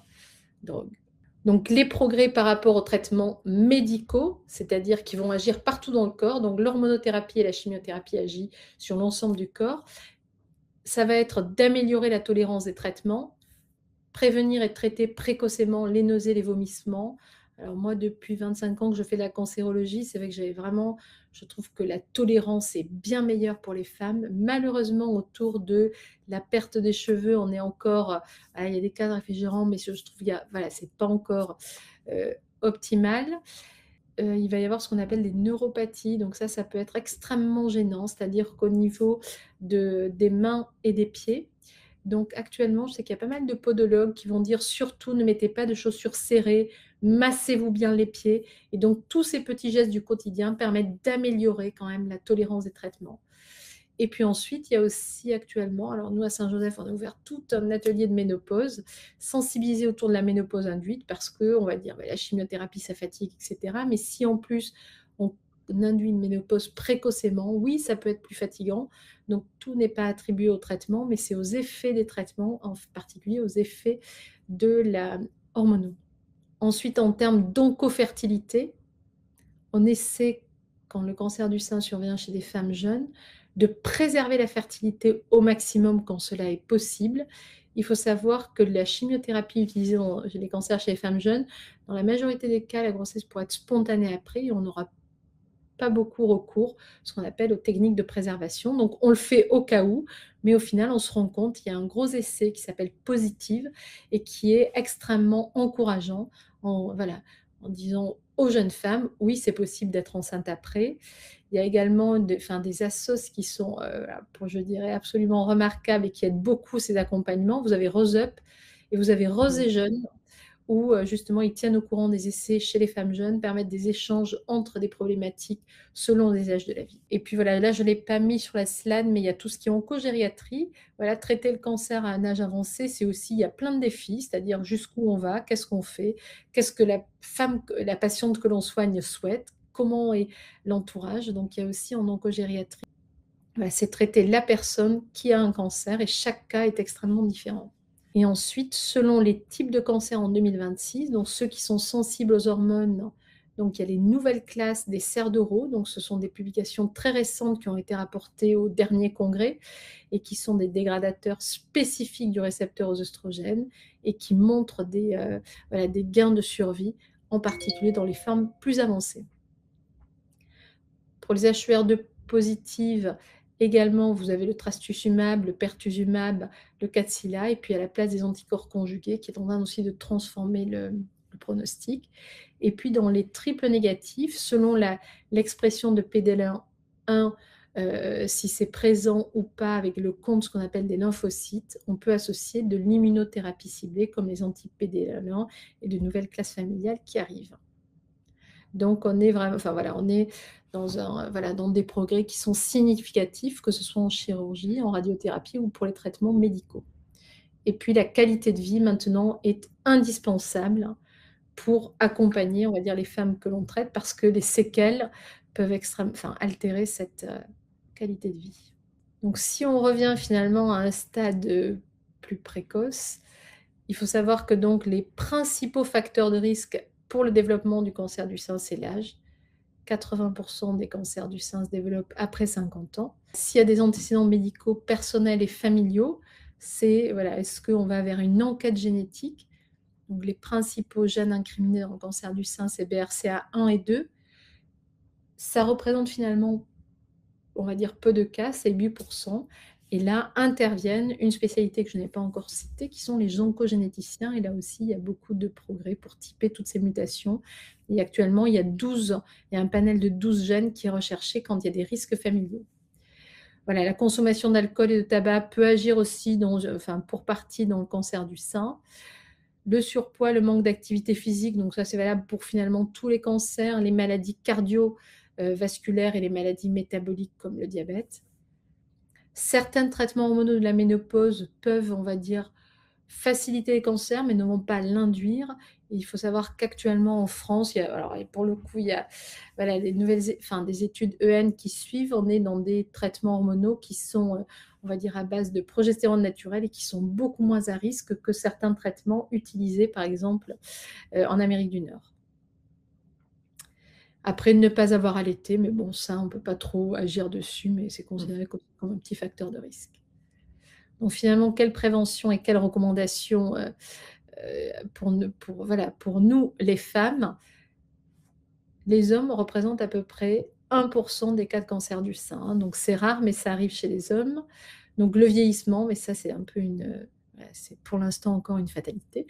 drogues. Donc les progrès par rapport aux traitements médicaux, c'est-à-dire qui vont agir partout dans le corps, donc l'hormonothérapie et la chimiothérapie agissent sur l'ensemble du corps, ça va être d'améliorer la tolérance des traitements, prévenir et traiter précocement les nausées, les vomissements. Alors moi, depuis 25 ans que je fais de la cancérologie, c'est vrai que je trouve que la tolérance est bien meilleure pour les femmes. Malheureusement, autour de la perte des cheveux, on est encore, il y a des cas de réfrigérants, mais je trouve c'est pas encore optimal. Il va y avoir ce qu'on appelle des neuropathies, donc ça peut être extrêmement gênant, c'est-à-dire qu'au niveau des mains et des pieds. Donc actuellement, je sais qu'il y a pas mal de podologues qui vont dire surtout ne mettez pas de chaussures serrées, massez-vous bien les pieds. Et donc tous ces petits gestes du quotidien permettent d'améliorer quand même la tolérance des traitements. Et puis ensuite, il y a aussi actuellement, alors nous à Saint-Joseph, on a ouvert tout un atelier de ménopause, sensibiliser autour de la ménopause induite parce qu'on va dire la chimiothérapie, ça fatigue, etc. Mais si en plus on induit une ménopause précocement, oui, ça peut être plus fatigant. Donc tout n'est pas attribué au traitement, mais c'est aux effets des traitements, en particulier aux effets de la hormonaux. Ensuite, en termes d'oncofertilité, on essaie, quand le cancer du sein survient chez des femmes jeunes, de préserver la fertilité au maximum quand cela est possible. Il faut savoir que la chimiothérapie utilisée chez les cancers chez les femmes jeunes, dans la majorité des cas, la grossesse pourrait être spontanée après et on n'aura pas beaucoup recours, ce qu'on appelle aux techniques de préservation. Donc on le fait au cas où, mais au final on se rend compte qu'il y a un gros essai qui s'appelle Positive et qui est extrêmement encourageant en disant aux jeunes femmes, oui c'est possible d'être enceinte après. Il y a également des assos qui sont, je dirais, absolument remarquables et qui aident beaucoup ces accompagnements. Vous avez Rose Up et vous avez Rose et Jeune, où justement ils tiennent au courant des essais chez les femmes jeunes, permettent des échanges entre des problématiques selon les âges de la vie. Et puis voilà, là je ne l'ai pas mis sur la slide, mais il y a tout ce qui est oncogériatrie. Voilà, traiter le cancer à un âge avancé, c'est aussi, il y a plein de défis, c'est-à-dire jusqu'où on va, qu'est-ce qu'on fait, qu'est-ce que la patiente que l'on soigne souhaite, comment est l'entourage. Donc il y a aussi en oncogériatrie, voilà, c'est traiter la personne qui a un cancer et chaque cas est extrêmement différent. Et ensuite, selon les types de cancers en 2026, donc ceux qui sont sensibles aux hormones, donc il y a les nouvelles classes des serres d'Oro, donc ce sont des publications très récentes qui ont été rapportées au dernier congrès et qui sont des dégradateurs spécifiques du récepteur aux oestrogènes et qui montrent des gains de survie, en particulier dans les femmes plus avancées. Pour les HER2 positives, également, vous avez le trastuzumab, le pertuzumab, le Kadcyla, et puis à la place des anticorps conjugués, qui est en train aussi de transformer le pronostic. Et puis dans les triples négatifs, selon l'expression de PDL1, si c'est présent ou pas avec le compte, ce qu'on appelle des lymphocytes, on peut associer de l'immunothérapie ciblée, comme les anti-PDL1 et de nouvelles classes familiales qui arrivent. Donc on est vraiment, on est dans des progrès qui sont significatifs, que ce soit en chirurgie, en radiothérapie ou pour les traitements médicaux. Et puis la qualité de vie maintenant est indispensable pour accompagner, on va dire, les femmes que l'on traite, parce que les séquelles peuvent altérer cette qualité de vie. Donc si on revient finalement à un stade plus précoce, il faut savoir que donc les principaux facteurs de risque pour le développement du cancer du sein, c'est l'âge. 80% des cancers du sein se développent après 50 ans. S'il y a des antécédents médicaux personnels et familiaux, c'est est-ce qu'on va vers une enquête génétique? Donc les principaux gènes incriminés dans le cancer du sein, c'est BRCA1 et 2. Ça représente finalement, on va dire, peu de cas, c'est 8%. Et là interviennent une spécialité que je n'ai pas encore citée, qui sont les oncogénéticiens. Et là aussi, il y a beaucoup de progrès pour typer toutes ces mutations. Et actuellement, il y a un panel de 12 gènes qui est recherché quand il y a des risques familiaux. Voilà, la consommation d'alcool et de tabac peut agir aussi pour partie dans le cancer du sein. Le surpoids, le manque d'activité physique, donc ça c'est valable pour finalement tous les cancers, les maladies cardiovasculaires et les maladies métaboliques comme le diabète. Certains traitements hormonaux de la ménopause peuvent, on va dire, faciliter les cancers, mais ne vont pas l'induire. Il faut savoir qu'actuellement en France, il y a des études EN qui suivent. On est dans des traitements hormonaux qui sont, on va dire, à base de progestérone naturel et qui sont beaucoup moins à risque que certains traitements utilisés, par exemple, en Amérique du Nord. Après, ne pas avoir allaité, mais bon, ça, on ne peut pas trop agir dessus, mais c'est considéré comme un petit facteur de risque. Donc finalement, quelle prévention et quelles recommandations pour nous, les femmes? Les hommes représentent à peu près 1% des cas de cancer du sein. Donc c'est rare, mais ça arrive chez les hommes. Donc le vieillissement, mais ça c'est un peu c'est pour l'instant encore une fatalité.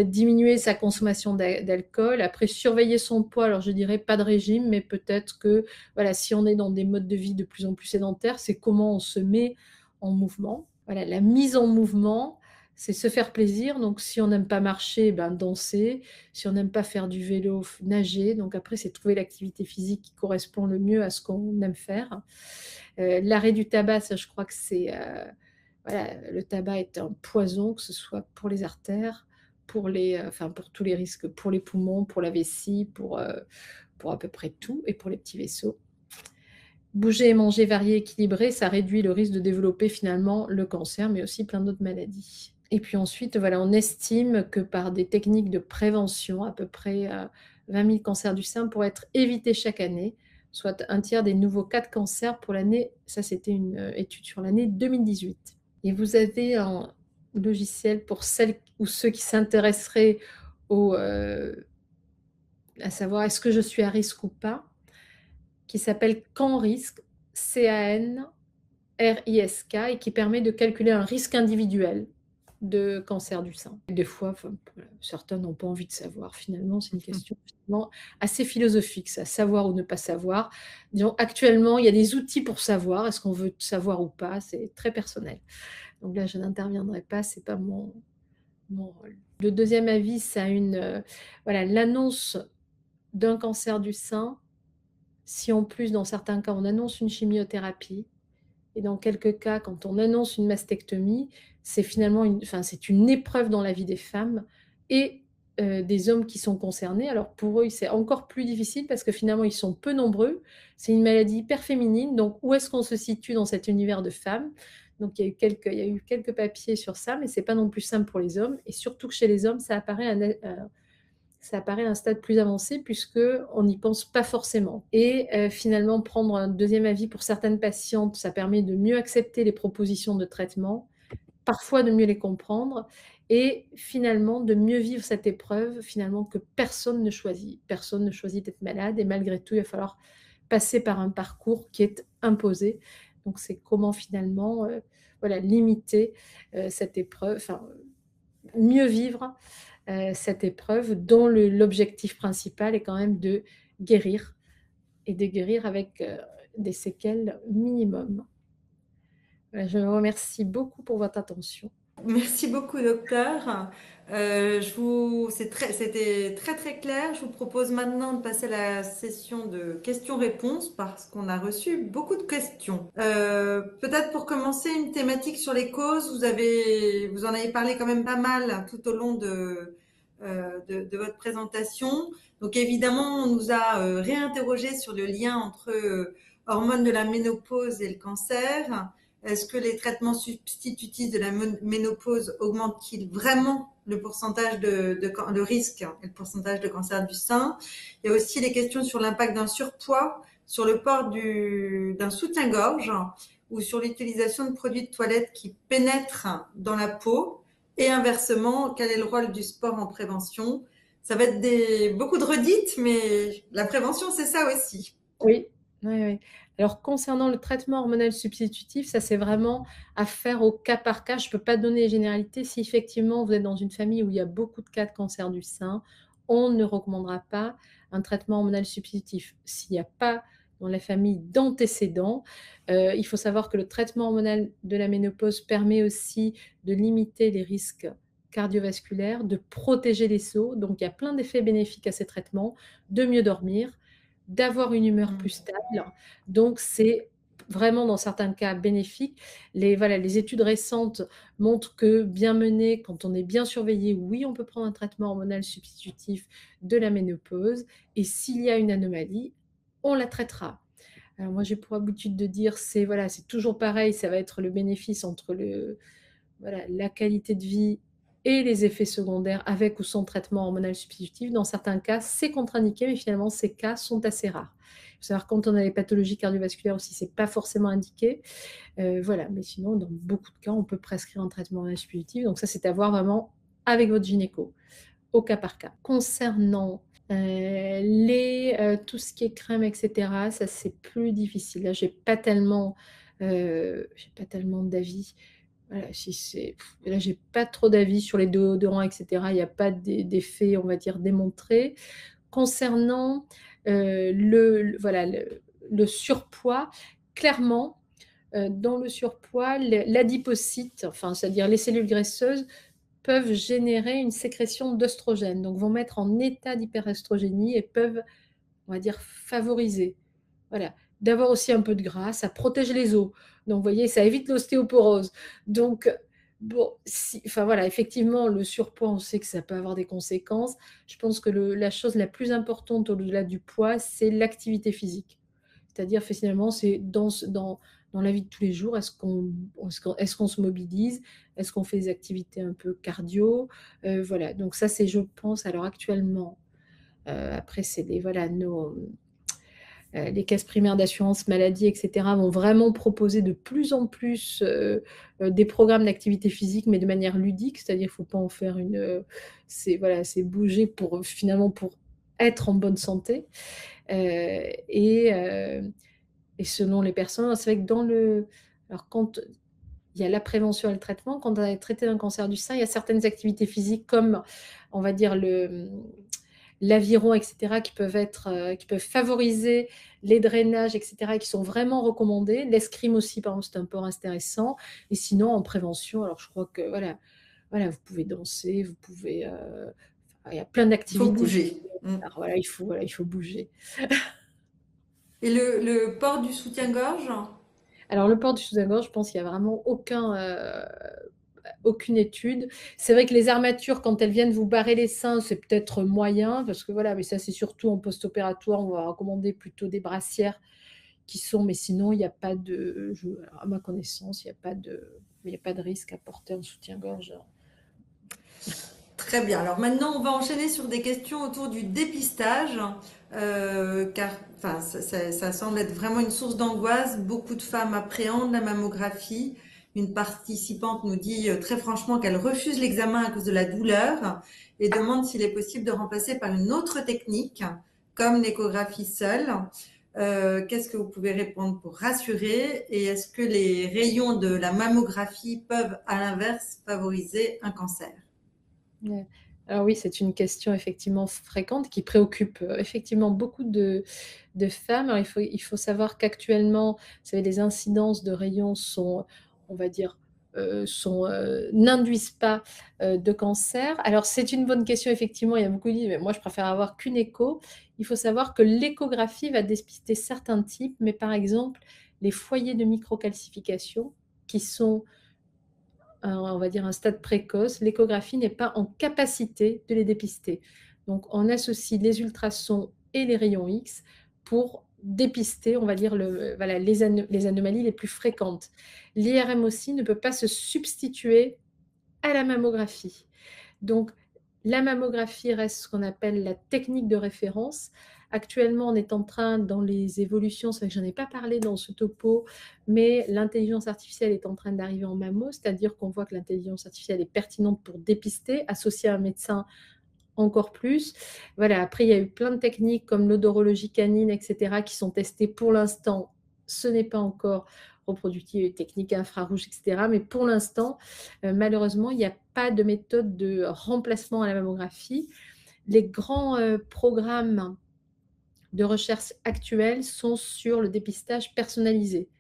Diminuer sa consommation d'alcool, après surveiller son poids, alors je dirais pas de régime, mais peut-être que si on est dans des modes de vie de plus en plus sédentaires, c'est comment on se met en mouvement. Voilà, la mise en mouvement, c'est se faire plaisir. Donc si on n'aime pas marcher, danser. Si on n'aime pas faire du vélo, nager. Donc après, c'est trouver l'activité physique qui correspond le mieux à ce qu'on aime faire. L'arrêt du tabac, ça je crois que c'est... le tabac est un poison, que ce soit pour les artères, pour tous les risques, pour les poumons, pour la vessie, pour à peu près tout, et pour les petits vaisseaux. Bouger et manger varié, équilibré, ça réduit le risque de développer finalement le cancer, mais aussi plein d'autres maladies. Et puis ensuite, on estime que par des techniques de prévention, à peu près 20 000 cancers du sein pourraient être évités chaque année, soit un tiers des nouveaux cas de cancer pour l'année, ça c'était une étude sur l'année 2018. Et vous avez un logiciel pour celles ou ceux qui s'intéresseraient à savoir est-ce que je suis à risque ou pas, qui s'appelle CanRisk, CANRISK, et qui permet de calculer un risque individuel de cancer du sein. Des fois, certains n'ont pas envie de savoir. Finalement, c'est une question assez philosophique, ça, savoir ou ne pas savoir. Disons, actuellement, il y a des outils pour savoir. Est-ce qu'on veut savoir ou pas? C'est très personnel. Donc là, je n'interviendrai pas, c'est pas mon rôle. Le deuxième avis, ça a voilà, l'annonce d'un cancer du sein. Si en plus, dans certains cas, on annonce une chimiothérapie, et dans quelques cas, quand on annonce une mastectomie, c'est finalement c'est une épreuve dans la vie des femmes et des hommes qui sont concernés. Alors pour eux, c'est encore plus difficile parce que finalement, ils sont peu nombreux. C'est une maladie hyper féminine. Donc, où est-ce qu'on se situe dans cet univers de femmes? Donc, il y a eu quelques papiers sur ça, mais c'est pas non plus simple pour les hommes. Et surtout que chez les hommes, ça apparaît à un stade plus avancé puisqu'on n'y pense pas forcément. Et finalement, prendre un deuxième avis pour certaines patientes, ça permet de mieux accepter les propositions de traitement, parfois de mieux les comprendre et finalement de mieux vivre cette épreuve finalement que personne ne choisit. Personne ne choisit d'être malade et malgré tout, il va falloir passer par un parcours qui est imposé. Donc, c'est comment finalement voilà, limiter cette épreuve, enfin, mieux vivre cette épreuve dont l'objectif principal est quand même de guérir et de guérir avec des séquelles minimum. Je vous remercie beaucoup pour votre attention. Merci beaucoup, docteur. C'était très très clair. Je vous propose maintenant de passer à la session de questions-réponses parce qu'on a reçu beaucoup de questions. Peut-être pour commencer, une thématique sur les causes. Vous en avez parlé quand même pas mal tout au long de votre présentation. Donc évidemment, on nous a réinterrogé sur le lien entre hormones de la ménopause et le cancer. Est-ce que les traitements substitutifs de la ménopause augmentent-ils vraiment le pourcentage le risque et le pourcentage de cancer du sein? Il y a aussi les questions sur l'impact d'un surpoids, sur le port d'un soutien-gorge ou sur l'utilisation de produits de toilette qui pénètrent dans la peau. Et inversement, quel est le rôle du sport en prévention? Ça va être beaucoup de redites, mais la prévention, c'est ça aussi. Oui, oui, oui. Alors, concernant le traitement hormonal substitutif, ça, c'est vraiment à faire au cas par cas. Je ne peux pas donner les généralités. Si effectivement, vous êtes dans une famille où il y a beaucoup de cas de cancer du sein, on ne recommandera pas un traitement hormonal substitutif. S'il n'y a pas dans la famille d'antécédents, il faut savoir que le traitement hormonal de la ménopause permet aussi de limiter les risques cardiovasculaires, de protéger les os. Donc, il y a plein d'effets bénéfiques à ces traitements, de mieux dormir, d'avoir une humeur plus stable. Donc, c'est vraiment dans certains cas bénéfique. Les études récentes montrent que bien mené, quand on est bien surveillé, oui, on peut prendre un traitement hormonal substitutif de la ménopause. Et s'il y a une anomalie, on la traitera. Alors moi, j'ai pour habitude de dire, c'est toujours pareil, ça va être le bénéfice entre la qualité de vie et les effets secondaires avec ou sans traitement hormonal substitutif. Dans certains cas, c'est contre-indiqué, mais finalement, ces cas sont assez rares. Il faut savoir quand on a des pathologies cardiovasculaires aussi, c'est pas forcément indiqué. Mais sinon, dans beaucoup de cas, on peut prescrire un traitement hormonal substitutif. Donc ça, c'est à voir vraiment avec votre gynéco, au cas par cas. Concernant tout ce qui est crème, etc., ça, c'est plus difficile. Là, j'ai pas tellement d'avis. Voilà, là, j'ai pas trop d'avis sur les déodorants, etc. Il n'y a pas d'effet, on va dire, démontré. Concernant le surpoids, clairement, dans le surpoids, l'adipocyte, c'est-à-dire les cellules graisseuses, peuvent générer une sécrétion d'œstrogène, donc vont mettre en état d'hyperestrogénie et peuvent, on va dire, favoriser. Voilà. D'avoir aussi un peu de gras, ça protège les os. Donc, vous voyez, ça évite l'ostéoporose. Donc, bon, effectivement, le surpoids, on sait que ça peut avoir des conséquences. Je pense que la chose la plus importante au-delà du poids, c'est l'activité physique. C'est-à-dire, finalement, c'est dans la vie de tous les jours, est-ce qu'on se mobilise? Est-ce qu'on fait des activités un peu cardio? Voilà. Donc, ça, c'est, je pense, alors actuellement, après, c'est les caisses primaires d'assurance maladie, etc., vont vraiment proposer de plus en plus des programmes d'activité physique, mais de manière ludique, c'est-à-dire qu'il ne faut pas en faire c'est bouger pour être en bonne santé. Et selon les personnes, c'est vrai que alors quand il y a la prévention et le traitement, quand on a traité d'un cancer du sein, il y a certaines activités physiques comme, on va dire, l'aviron, etc., qui peuvent favoriser les drainages, etc., et qui sont vraiment recommandés. L'escrime aussi, par exemple, c'est un peu intéressant. Et sinon, en prévention, alors je crois que voilà, vous pouvez danser, vous pouvez, il y a plein Il faut d'activités. bouger. Alors voilà, il faut bouger. Et le port du soutien-gorge? Alors le port du soutien-gorge, je pense qu'il y a vraiment aucune étude. C'est vrai que les armatures, quand elles viennent vous barrer les seins, c'est peut-être moyen parce que voilà, mais ça, c'est surtout en post-opératoire. On va recommander plutôt des brassières qui sont mais sinon, il y a pas de à ma connaissance, il y a pas de risque à porter un soutien-gorge. Très bien. Alors maintenant, on va enchaîner sur des questions autour du dépistage, car enfin, ça semble être vraiment une source d'angoisse. Beaucoup de femmes appréhendent la mammographie. Une participante nous dit très franchement qu'elle refuse l'examen à cause de la douleur et demande s'il est possible de remplacer par une autre technique, comme l'échographie seule. Qu'est-ce que vous pouvez répondre pour rassurer? Et est-ce que les rayons de la mammographie peuvent, à l'inverse, favoriser un cancer? Ouais. Alors oui, c'est une question effectivement fréquente qui préoccupe, effectivement beaucoup de femmes. Alors il faut savoir qu'actuellement, vous savez, les incidences de rayons sont, on va dire, n'induisent pas, de cancer. Alors c'est une bonne question effectivement, il y a beaucoup qui disent: «Mais moi je préfère avoir qu'une écho». Il faut savoir que l'échographie va dépister certains types, mais par exemple, les foyers de microcalcification qui sont on va dire un stade précoce, l'échographie n'est pas en capacité de les dépister. Donc on associe les ultrasons et les rayons X pour dépister, on va dire, voilà, les anomalies les plus fréquentes. L'IRM aussi ne peut pas se substituer à la mammographie. Donc, la mammographie reste ce qu'on appelle la technique de référence. Actuellement, on est en train, dans les évolutions, c'est vrai que je n'en ai pas parlé dans ce topo, mais l'intelligence artificielle est en train d'arriver en mammo, c'est-à-dire qu'on voit que l'intelligence artificielle est pertinente pour dépister, associée à un médecin encore plus. Voilà, après, il y a eu plein de techniques comme l'odorologie canine, etc., qui sont testées pour l'instant. Ce n'est pas encore reproductible, technique infrarouge, etc. Mais pour l'instant, malheureusement, il n'y a pas de méthode de remplacement à la mammographie. Les grands programmes de recherche actuels sont sur le dépistage personnalisé.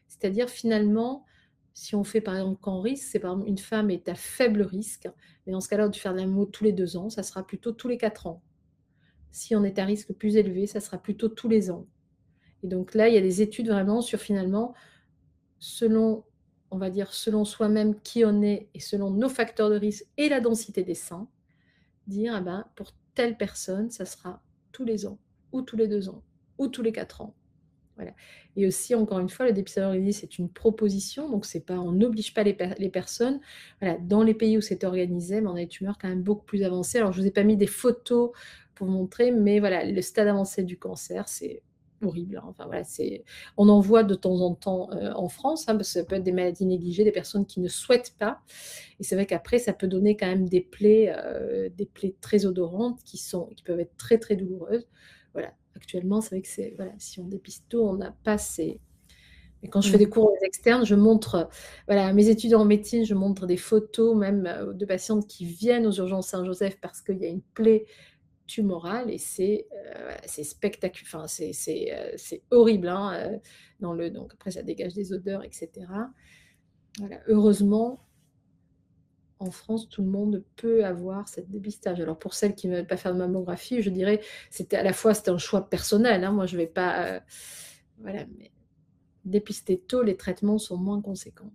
C'est-à-dire finalement, si on fait par exemple qu'en risque, c'est par exemple une femme est à faible risque, mais dans ce cas-là, de faire de la mammo tous les 2 ans, ça sera plutôt tous les 4 ans. Si on est à risque plus élevé, ça sera plutôt tous les ans. Et donc là, il y a des études vraiment sur finalement, selon, on va dire, selon soi-même qui on est et selon nos facteurs de risque et la densité des seins, dire ah ben, pour telle personne, ça sera tous les ans, ou tous les 2 ans, ou tous les 4 ans. Voilà. Et aussi, encore une fois, le dépistage organisé, c'est une proposition, donc c'est pas, on n'oblige pas les personnes. Voilà, dans les pays où c'est organisé, mais on a des tumeurs quand même beaucoup plus avancées. Alors, je vous ai pas mis des photos pour vous montrer, mais voilà, le stade avancé du cancer, c'est horrible, hein. Enfin voilà, on en voit de temps en temps en France, hein, parce que ça peut être des maladies négligées, des personnes qui ne souhaitent pas. Et c'est vrai qu'après, ça peut donner quand même des plaies très odorantes qui peuvent être très très douloureuses. Voilà. Actuellement, c'est vrai que voilà, si on dépiste tôt, on n'a pas ces. Et quand je fais des cours externes, je montre, voilà, à mes étudiants en médecine, je montre des photos même de patientes qui viennent aux urgences Saint-Joseph parce qu'il y a une plaie tumorale et c'est spectaculaire, enfin, c'est horrible, hein, donc après, ça dégage des odeurs, etc. Voilà. Heureusement, en France, tout le monde peut avoir cette dépistage. Alors pour celles qui ne veulent pas faire de mammographie, je dirais, c'était à la fois un choix personnel, hein. Moi, je ne vais pas, voilà, mais dépister tôt, les traitements sont moins conséquents.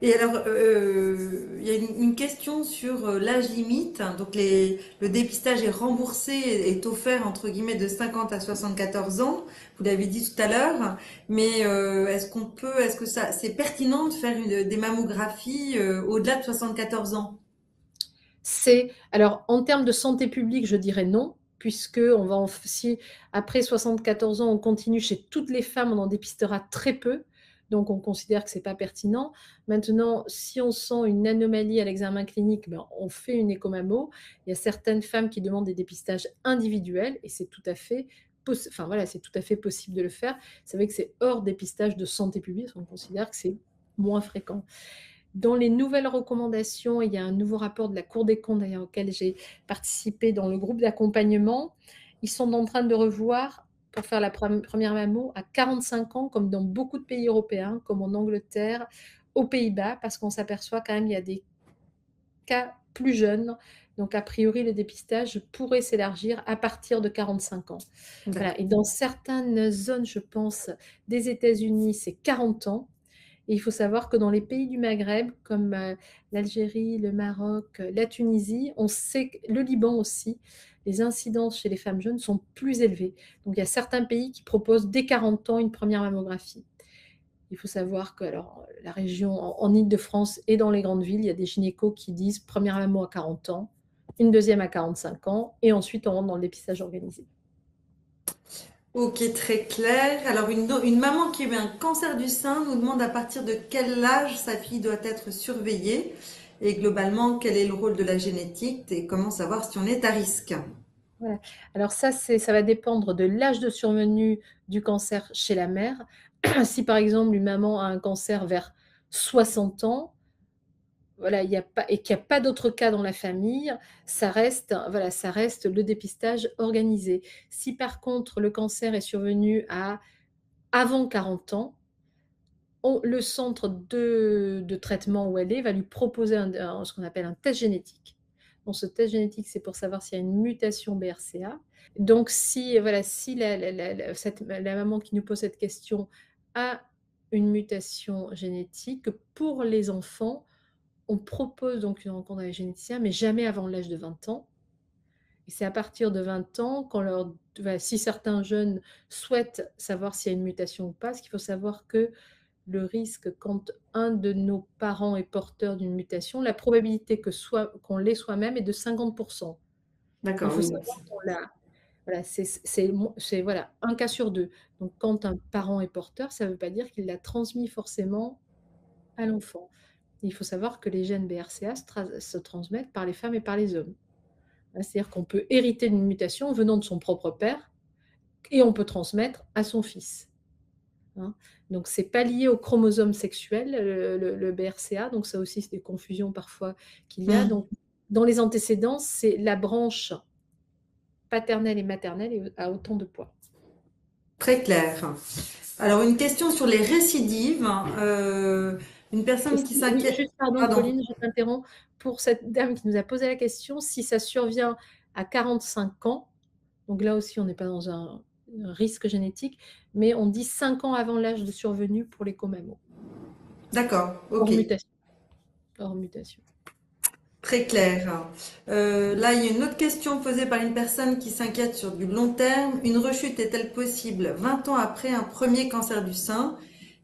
Et alors, il y a une question sur l'âge limite. Donc, le dépistage est remboursé, est offert entre guillemets de 50 à 74 ans. Vous l'avez dit tout à l'heure. Mais est-ce que c'est pertinent de faire des mammographies au-delà de 74 ans? Alors, en termes de santé publique, je dirais non, puisque si après 74 ans, on continue chez toutes les femmes, on en dépistera très peu. Donc, on considère que ce n'est pas pertinent. Maintenant, si on sent une anomalie à l'examen clinique, ben, on fait une échomammo. Il y a certaines femmes qui demandent des dépistages individuels et c'est tout à fait c'est tout à fait possible de le faire. C'est vrai que c'est hors dépistage de santé publique, on considère que c'est moins fréquent. Dans les nouvelles recommandations, il y a un nouveau rapport de la Cour des comptes, d'ailleurs, auquel j'ai participé dans le groupe d'accompagnement. Ils sont en train de revoir pour faire la première mammo à 45 ans, comme dans beaucoup de pays européens, comme en Angleterre, aux Pays-Bas, parce qu'on s'aperçoit quand même qu'il y a des cas plus jeunes. Donc, a priori, le dépistage pourrait s'élargir à partir de 45 ans. Voilà. Et dans certaines zones, je pense, des États-Unis, c'est 40 ans. Et il faut savoir que dans les pays du Maghreb, comme l'Algérie, le Maroc, la Tunisie, on sait que le Liban aussi, les incidences chez les femmes jeunes sont plus élevées. Donc, il y a certains pays qui proposent dès 40 ans une première mammographie. Il faut savoir que alors, la région en Île-de-France et dans les grandes villes, il y a des gynécos qui disent première mammo à 40 ans, une deuxième à 45 ans, et ensuite on rentre dans le dépistage organisé. Ok, très clair. Alors, une maman qui a eu un cancer du sein nous demande à partir de quel âge sa fille doit être surveillée et globalement, quel est le rôle de la génétique et comment savoir si on est à risque. Voilà. Alors ça va dépendre de l'âge de survenue du cancer chez la mère. Si par exemple une maman a un cancer vers 60 ans, voilà, et qu'il n'y a pas d'autres cas dans la famille, ça reste le dépistage organisé. Si par contre le cancer est survenu avant 40 ans, le centre de traitement où elle est va lui proposer ce qu'on appelle un test génétique. Donc, ce test génétique, c'est pour savoir s'il y a une mutation BRCA. Donc, si la maman qui nous pose cette question a une mutation génétique, pour les enfants, on propose donc une rencontre avec le généticien, mais jamais avant l'âge de 20 ans. Et c'est à partir de 20 ans, si certains jeunes souhaitent savoir s'il y a une mutation ou pas, parce qu'il faut savoir que le risque, quand un de nos parents est porteur d'une mutation, la probabilité qu'on l'ait soi-même est de 50%. D'accord. Il faut savoir qu'on l'a. Voilà, c'est voilà, un cas sur deux. Donc, quand un parent est porteur, ça ne veut pas dire qu'il l'a transmis forcément à l'enfant. Il faut savoir que les gènes BRCA se transmettent par les femmes et par les hommes. C'est-à-dire qu'on peut hériter d'une mutation venant de son propre père et on peut transmettre à son fils. Donc, ce n'est pas lié au chromosome sexuel, le BRCA. Donc, ça aussi, c'est des confusions parfois qu'il y a. Donc, dans les antécédents, c'est la branche paternelle et maternelle a autant de poids. Très clair. Alors, une question sur les récidives. Une personne qui s'inquiète. Juste, pardon, Pauline, je t'interromps. Pour cette dame qui nous a posé la question, si ça survient à 45 ans, donc là aussi, on n'est pas dans un risque génétique, mais on dit 5 ans avant l'âge de survenue pour les comammo. D'accord, ok. Hors mutation. Très clair. Là, il y a une autre question posée par une personne qui s'inquiète sur du long terme. Une rechute est-elle possible 20 ans après un premier cancer du sein?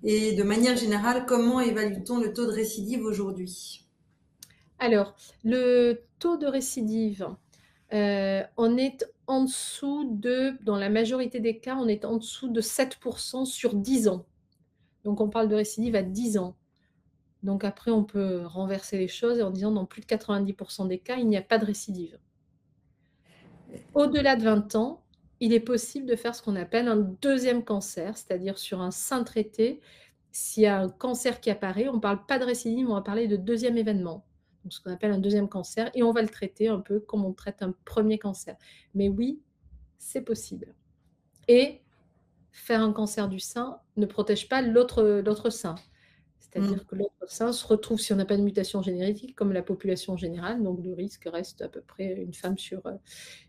Et de manière générale, comment évalue-t-on le taux de récidive aujourd'hui? Alors, le taux de récidive, on est en dessous dans la majorité des cas, on est en dessous de 7% sur 10 ans. Donc, on parle de récidive à 10 ans. Donc, après, on peut renverser les choses en disant dans plus de 90% des cas, il n'y a pas de récidive. Au-delà de 20 ans, il est possible de faire ce qu'on appelle un deuxième cancer, c'est-à-dire sur un sein traité, s'il y a un cancer qui apparaît, on ne parle pas de récidive, on va parler de deuxième événement. Donc, ce qu'on appelle un deuxième cancer, et on va le traiter un peu comme on traite un premier cancer. Mais oui, c'est possible. Et faire un cancer du sein ne protège pas l'autre sein. C'est-à-dire que l'autre sein se retrouve, si on n'a pas de mutation génétique, comme la population générale, donc le risque reste à peu près une femme sur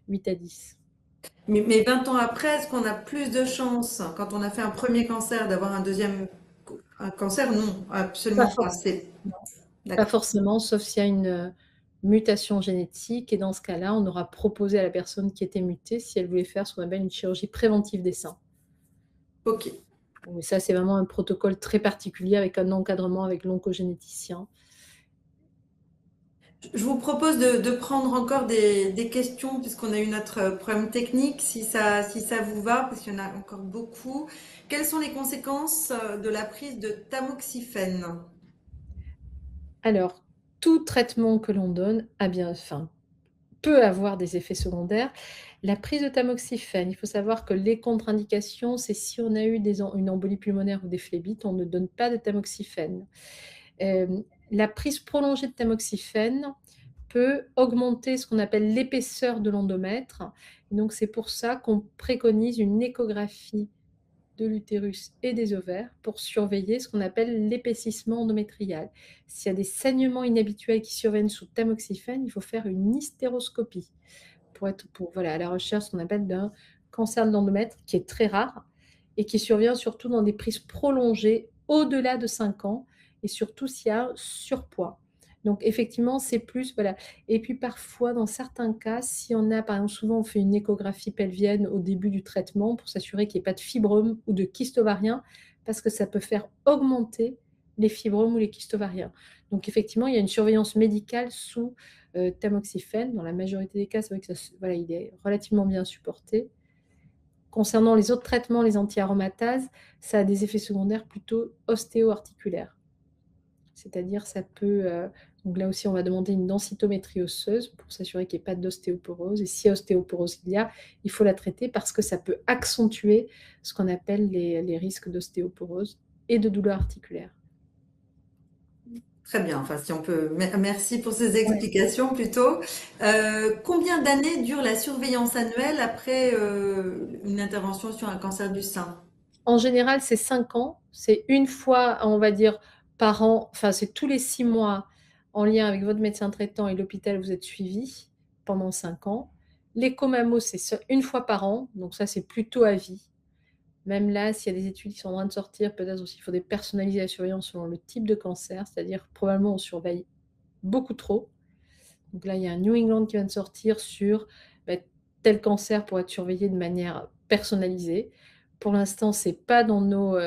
8 à 10. Mais 20 ans après, est-ce qu'on a plus de chances, quand on a fait un premier cancer, d'avoir un deuxième cancer? Non, absolument pas. Pas forcément, sauf s'il y a une mutation génétique. Et dans ce cas-là, on aura proposé à la personne qui était mutée si elle voulait faire ce qu'on appelle une chirurgie préventive des seins. Ok. Mais ça, c'est vraiment un protocole très particulier avec un encadrement avec l'oncogénéticien. Je vous propose de prendre encore des questions puisqu'on a eu notre problème technique, si ça vous va, parce qu'il y en a encore beaucoup. Quelles sont les conséquences de la prise de tamoxifène? Alors, tout traitement que l'on donne peut avoir des effets secondaires. La prise de tamoxifène, il faut savoir que les contre-indications, c'est si on a eu une embolie pulmonaire ou des phlébites, on ne donne pas de tamoxifène. La prise prolongée de tamoxifène peut augmenter ce qu'on appelle l'épaisseur de l'endomètre. Donc, c'est pour ça qu'on préconise une échographie de l'utérus et des ovaires pour surveiller ce qu'on appelle l'épaississement endométrial. S'il y a des saignements inhabituels qui surviennent sous tamoxifène, il faut faire une hystéroscopie pour être voilà, à la recherche ce qu'on appelle d'un cancer de l'endomètre qui est très rare et qui survient surtout dans des prises prolongées au-delà de 5 ans et surtout s'il y a un surpoids. Donc effectivement, c'est plus, voilà. Et puis parfois, dans certains cas, si on a, par exemple, souvent on fait une échographie pelvienne au début du traitement pour s'assurer qu'il n'y ait pas de fibrome ou de kyste ovarien, parce que ça peut faire augmenter les fibromes ou les kystes ovariens. Donc effectivement, il y a une surveillance médicale sous tamoxifène. Dans la majorité des cas, c'est vrai que ça, voilà, il est relativement bien supporté. Concernant les autres traitements, les anti-aromatases, ça a des effets secondaires plutôt ostéo-articulaires. C'est-à-dire, ça peut, donc là aussi, on va demander une densitométrie osseuse pour s'assurer qu'il n'y ait pas d'ostéoporose. Et s'il y a ostéoporose, il faut la traiter parce que ça peut accentuer ce qu'on appelle les risques d'ostéoporose et de douleurs articulaires. Très bien, enfin si on peut. Merci pour ces explications plutôt. Combien d'années dure la surveillance annuelle après une intervention sur un cancer du sein? En général, c'est 5 ans. C'est une fois, on va dire, par an. Enfin, c'est tous les 6 mois en lien avec votre médecin traitant et l'hôpital où vous êtes suivi pendant 5 ans. L'écho-mammo, c'est une fois par an. Donc ça, c'est plutôt à vie. Même là, s'il y a des études qui sont en train de sortir, peut-être aussi il faudrait personnaliser la surveillance selon le type de cancer. C'est-à-dire, probablement, on surveille beaucoup trop. Donc là, il y a un New England qui vient de sortir sur tel cancer pour être surveillé de manière personnalisée. Pour l'instant, ce n'est pas dans nos,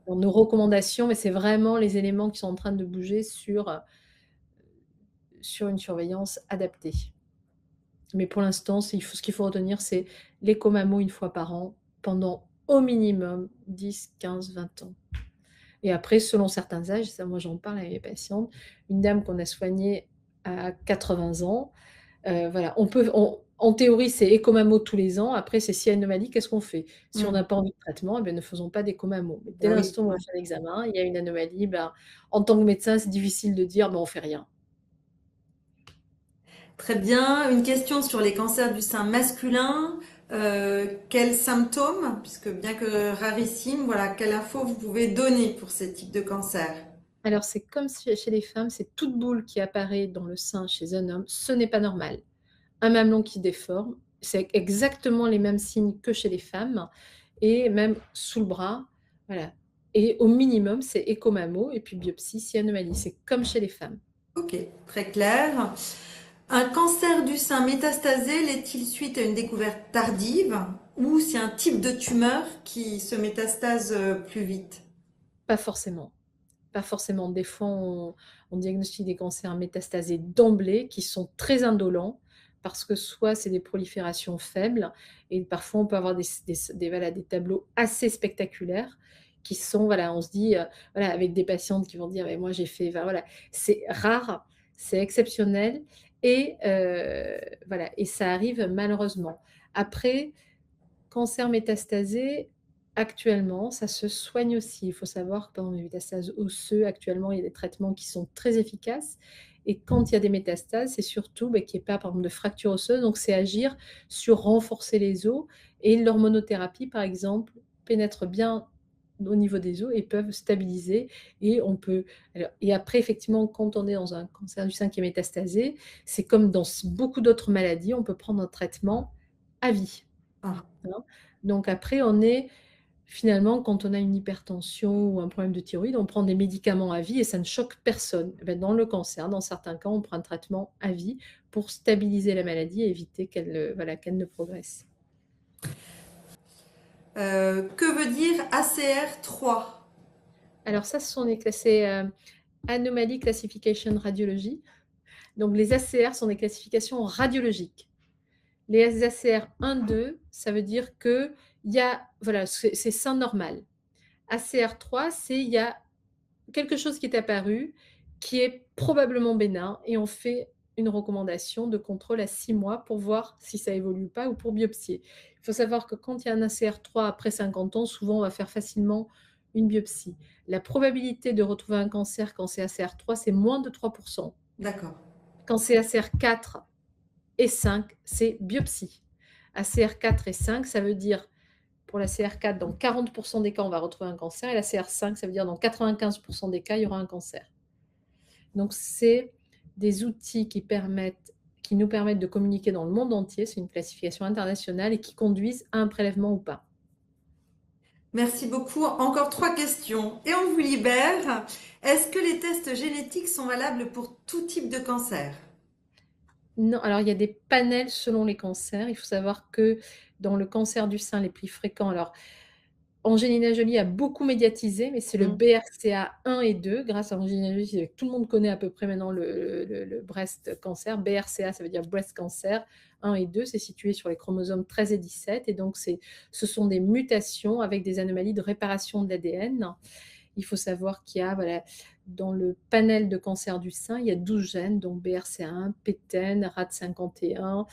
dans nos recommandations, mais c'est vraiment les éléments qui sont en train de bouger sur une surveillance adaptée. Mais pour l'instant, ce qu'il faut retenir, c'est l'écho-mammo une fois par an pendant au minimum 10, 15, 20 ans. Et après, selon certains âges, ça, moi j'en parle avec mes patientes, une dame qu'on a soignée à 80 ans, voilà, en théorie, c'est écho-mammo tous les ans. Après, c'est s'il y a une anomalie, qu'est-ce qu'on fait? Si on n'a pas envie de traitement, eh bien, ne faisons pas d'écho-mammo. Mais dès l'instant où on fait l'examen, il y a une anomalie, ben, en tant que médecin, c'est difficile de dire, ben, on ne fait rien. Très bien. Une question sur les cancers du sein masculin. Quels symptômes, puisque bien que rarissime, voilà, quelle info vous pouvez donner pour ces types de cancers? Alors, c'est comme chez les femmes, c'est toute boule qui apparaît dans le sein chez un homme, ce n'est pas normal. Un mamelon qui déforme, c'est exactement les mêmes signes que chez les femmes, et même sous le bras, voilà. Et au minimum, c'est écho-mammo et puis biopsie si anomalie. C'est comme chez les femmes. Ok, très clair. Un cancer du sein métastasé l'est-il suite à une découverte tardive ou c'est un type de tumeur qui se métastase plus vite? Pas forcément. Pas forcément. Des fois, on diagnostique des cancers métastasés d'emblée qui sont très indolents parce que soit c'est des proliférations faibles et parfois on peut avoir des tableaux assez spectaculaires qui sont, voilà, on se dit, voilà, avec des patientes qui vont dire, mais moi j'ai fait, voilà, c'est rare, c'est exceptionnel et voilà, et ça arrive malheureusement. Après, cancer métastasé, actuellement, ça se soigne aussi. Il faut savoir que dans les métastases osseuses, actuellement, il y a des traitements qui sont très efficaces. Et quand il y a des métastases, c'est surtout qu'il n'y ait pas, par exemple, de fracture osseuse. Donc, c'est agir sur renforcer les os. Et l'hormonothérapie, par exemple, pénètre bien au niveau des os et peuvent stabiliser. Et on peut. Et après, effectivement, quand on est dans un cancer du sein qui est métastasé, c'est comme dans beaucoup d'autres maladies, on peut prendre un traitement à vie. Ah. Donc après, on est finalement, quand on a une hypertension ou un problème de thyroïde, on prend des médicaments à vie et ça ne choque personne. Dans le cancer, dans certains cas, on prend un traitement à vie pour stabiliser la maladie et éviter qu'elle ne progresse. Que veut dire ACR3? Alors ça, ce sont des classés Anomaly Classification Radiology. Donc les ACR sont des classifications radiologiques. Les ACR 1, 2, ça veut dire que voilà, c'est sein normal. ACR3, c'est il y a quelque chose qui est apparu qui est probablement bénin et on fait une recommandation de contrôle à 6 mois pour voir si ça évolue pas ou pour biopsier. Il faut savoir que quand il y a un ACR3 après 50 ans, souvent on va faire facilement une biopsie. La probabilité de retrouver un cancer quand c'est ACR3, c'est moins de 3%. D'accord. Quand c'est ACR4 et 5, c'est biopsie. ACR4 et 5, ça veut dire pour la CR4, dans 40% des cas, on va retrouver un cancer, et la CR5, ça veut dire dans 95% des cas, il y aura un cancer. Donc, c'est des outils qui nous permettent de communiquer dans le monde entier, c'est une classification internationale, et qui conduisent à un prélèvement ou pas. Merci beaucoup. Encore 3 questions et on vous libère. Est-ce que les tests génétiques sont valables pour tout type de cancer? Non, alors il y a des panels selon les cancers. Il faut savoir que dans le cancer du sein les plus fréquents, alors Angelina Jolie a beaucoup médiatisé, mais c'est le BRCA 1 et 2. Grâce à Angelina Jolie, tout le monde connaît à peu près maintenant le breast cancer. BRCA, ça veut dire breast cancer. 1 et 2, c'est situé sur les chromosomes 13 et 17. Et donc, ce sont des mutations avec des anomalies de réparation de l'ADN. Il faut savoir qu'il y a, voilà, dans le panel de cancer du sein, il y a 12 gènes, donc BRCA1, PTEN, RAD51,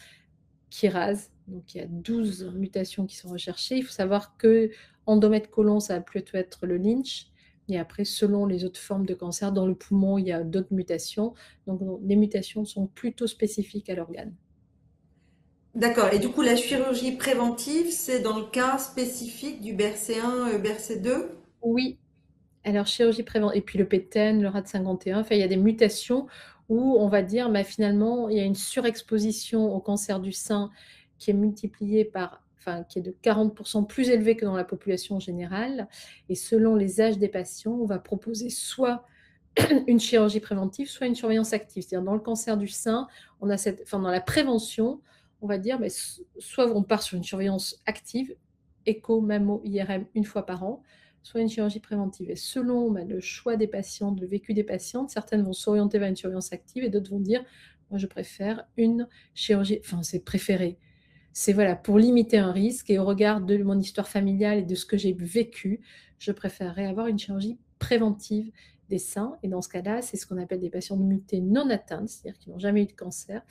KRAS. Donc, il y a 12 mutations qui sont recherchées. Il faut savoir que endomètre côlon, ça va plutôt être le Lynch. Et après, selon les autres formes de cancer, dans le poumon, il y a d'autres mutations. Donc, les mutations sont plutôt spécifiques à l'organe. D'accord. Et du coup, la chirurgie préventive, c'est dans le cas spécifique du BRC1, BRC2? Oui. Alors, chirurgie préventive, et puis le PTEN, le RAD51, enfin, il y a des mutations où on va dire, bah, finalement, il y a une surexposition au cancer du sein qui est multipliée par, enfin, qui est de 40% plus élevée que dans la population générale. Et selon les âges des patients, on va proposer soit une chirurgie préventive, soit une surveillance active. C'est-à-dire, dans le cancer du sein, on a dans la prévention, on va dire, mais soit on part sur une surveillance active, écho, mammo, IRM, une fois par an, soit une chirurgie préventive. Et selon le choix des patientes, le vécu des patientes, certaines vont s'orienter vers une surveillance active et d'autres vont dire, moi, je préfère une chirurgie, enfin, c'est préféré. C'est voilà, pour limiter un risque et au regard de mon histoire familiale et de ce que j'ai vécu, je préférerais avoir une chirurgie préventive des seins. Et dans ce cas-là, c'est ce qu'on appelle des patients mutés non atteintes, c'est-à-dire qui n'ont jamais eu de cancer,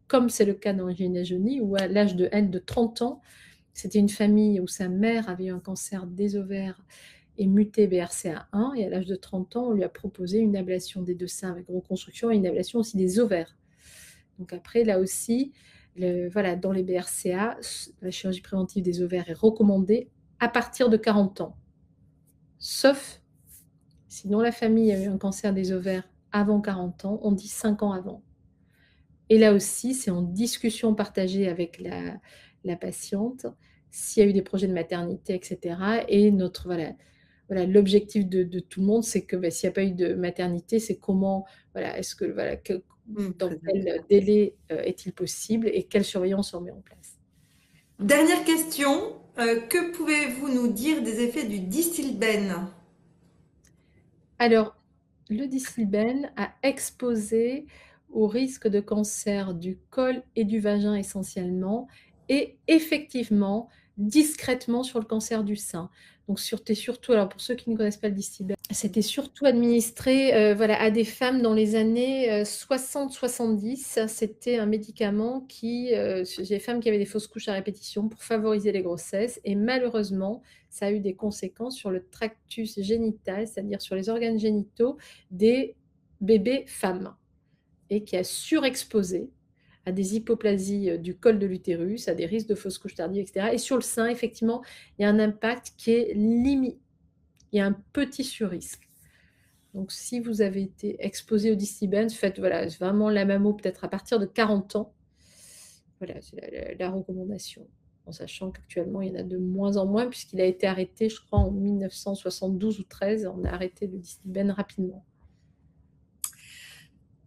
comme c'est le cas d'Angelina Jolie, où à l'âge de 30 ans, c'était une famille où sa mère avait eu un cancer des ovaires et muté BRCA1, et à l'âge de 30 ans, on lui a proposé une ablation des deux seins avec reconstruction et une ablation aussi des ovaires. Donc après, là aussi, voilà, dans les BRCA, la chirurgie préventive des ovaires est recommandée à partir de 40 ans. Sauf si dans la famille a eu un cancer des ovaires avant 40 ans, on dit 5 ans avant. Et là aussi, c'est en discussion partagée avec la patiente, s'il y a eu des projets de maternité, etc. Et l'objectif de tout le monde, c'est que s'il n'y a pas eu de maternité, c'est comment, est-ce que, dans quel délai est-il possible et quelle surveillance on met en place. Dernière question, que pouvez-vous nous dire des effets du Distilbène? Alors, le Distilbène a exposé au risque de cancer du col et du vagin essentiellement, et effectivement, discrètement sur le cancer du sein. Donc, surtout, alors pour ceux qui ne connaissent pas le Distilbène, c'était surtout administré à des femmes dans les années 60-70. C'était un médicament chez les femmes qui avaient des fausses couches à répétition pour favoriser les grossesses. Et malheureusement, ça a eu des conséquences sur le tractus génital, c'est-à-dire sur les organes génitaux des bébés femmes, et qui a surexposé à des hypoplasies du col de l'utérus, à des risques de fausses couches tardives, etc. Et sur le sein, effectivement, il y a un impact qui est limité. Il y a un petit surrisque. Donc, si vous avez été exposé au Distilbène, faites vraiment la mammo peut-être à partir de 40 ans. Voilà, c'est la recommandation. En sachant qu'actuellement, il y en a de moins en moins, puisqu'il a été arrêté, je crois, en 1972 ou 13. On a arrêté le Distilbène rapidement.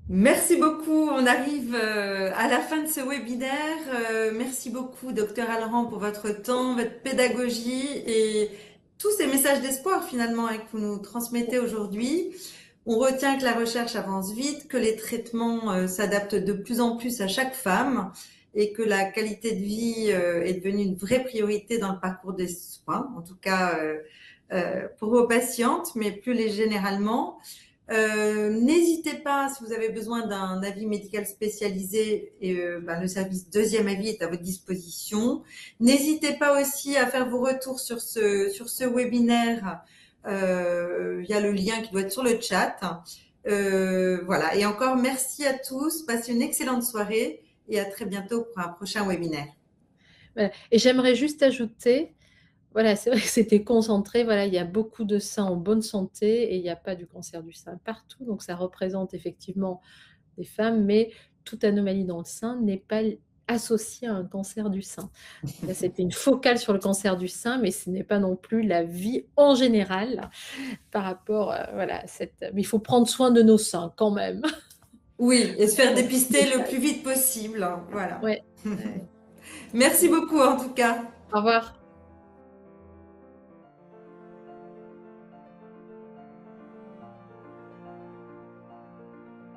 Merci beaucoup. On arrive à la fin de ce webinaire. Merci beaucoup, Dr Alran, pour votre temps, votre pédagogie et tous ces messages d'espoir finalement que vous nous transmettez aujourd'hui. On retient que la recherche avance vite, que les traitements s'adaptent de plus en plus à chaque femme et que la qualité de vie est devenue une vraie priorité dans le parcours des soins, en tout cas pour vos patientes, mais plus généralement. N'hésitez pas, si vous avez besoin d'un avis médical spécialisé, le service deuxième avis est à votre disposition. N'hésitez pas aussi à faire vos retours sur ce webinaire via le lien qui doit être sur le chat. Voilà. Et encore merci à tous, passez une excellente soirée et à très bientôt pour un prochain webinaire. Et j'aimerais juste ajouter, Voilà, c'est vrai que c'était concentré. Voilà, il y a beaucoup de seins en bonne santé et il n'y a pas du cancer du sein partout. Donc, ça représente effectivement des femmes, mais toute anomalie dans le sein n'est pas associée à un cancer du sein. Là, c'était une focale sur le cancer du sein, mais ce n'est pas non plus la vie en général par rapport, voilà, mais il faut prendre soin de nos seins quand même. Oui, et se faire dépister le plus vite possible. Voilà. Ouais. Merci beaucoup en tout cas. Au revoir.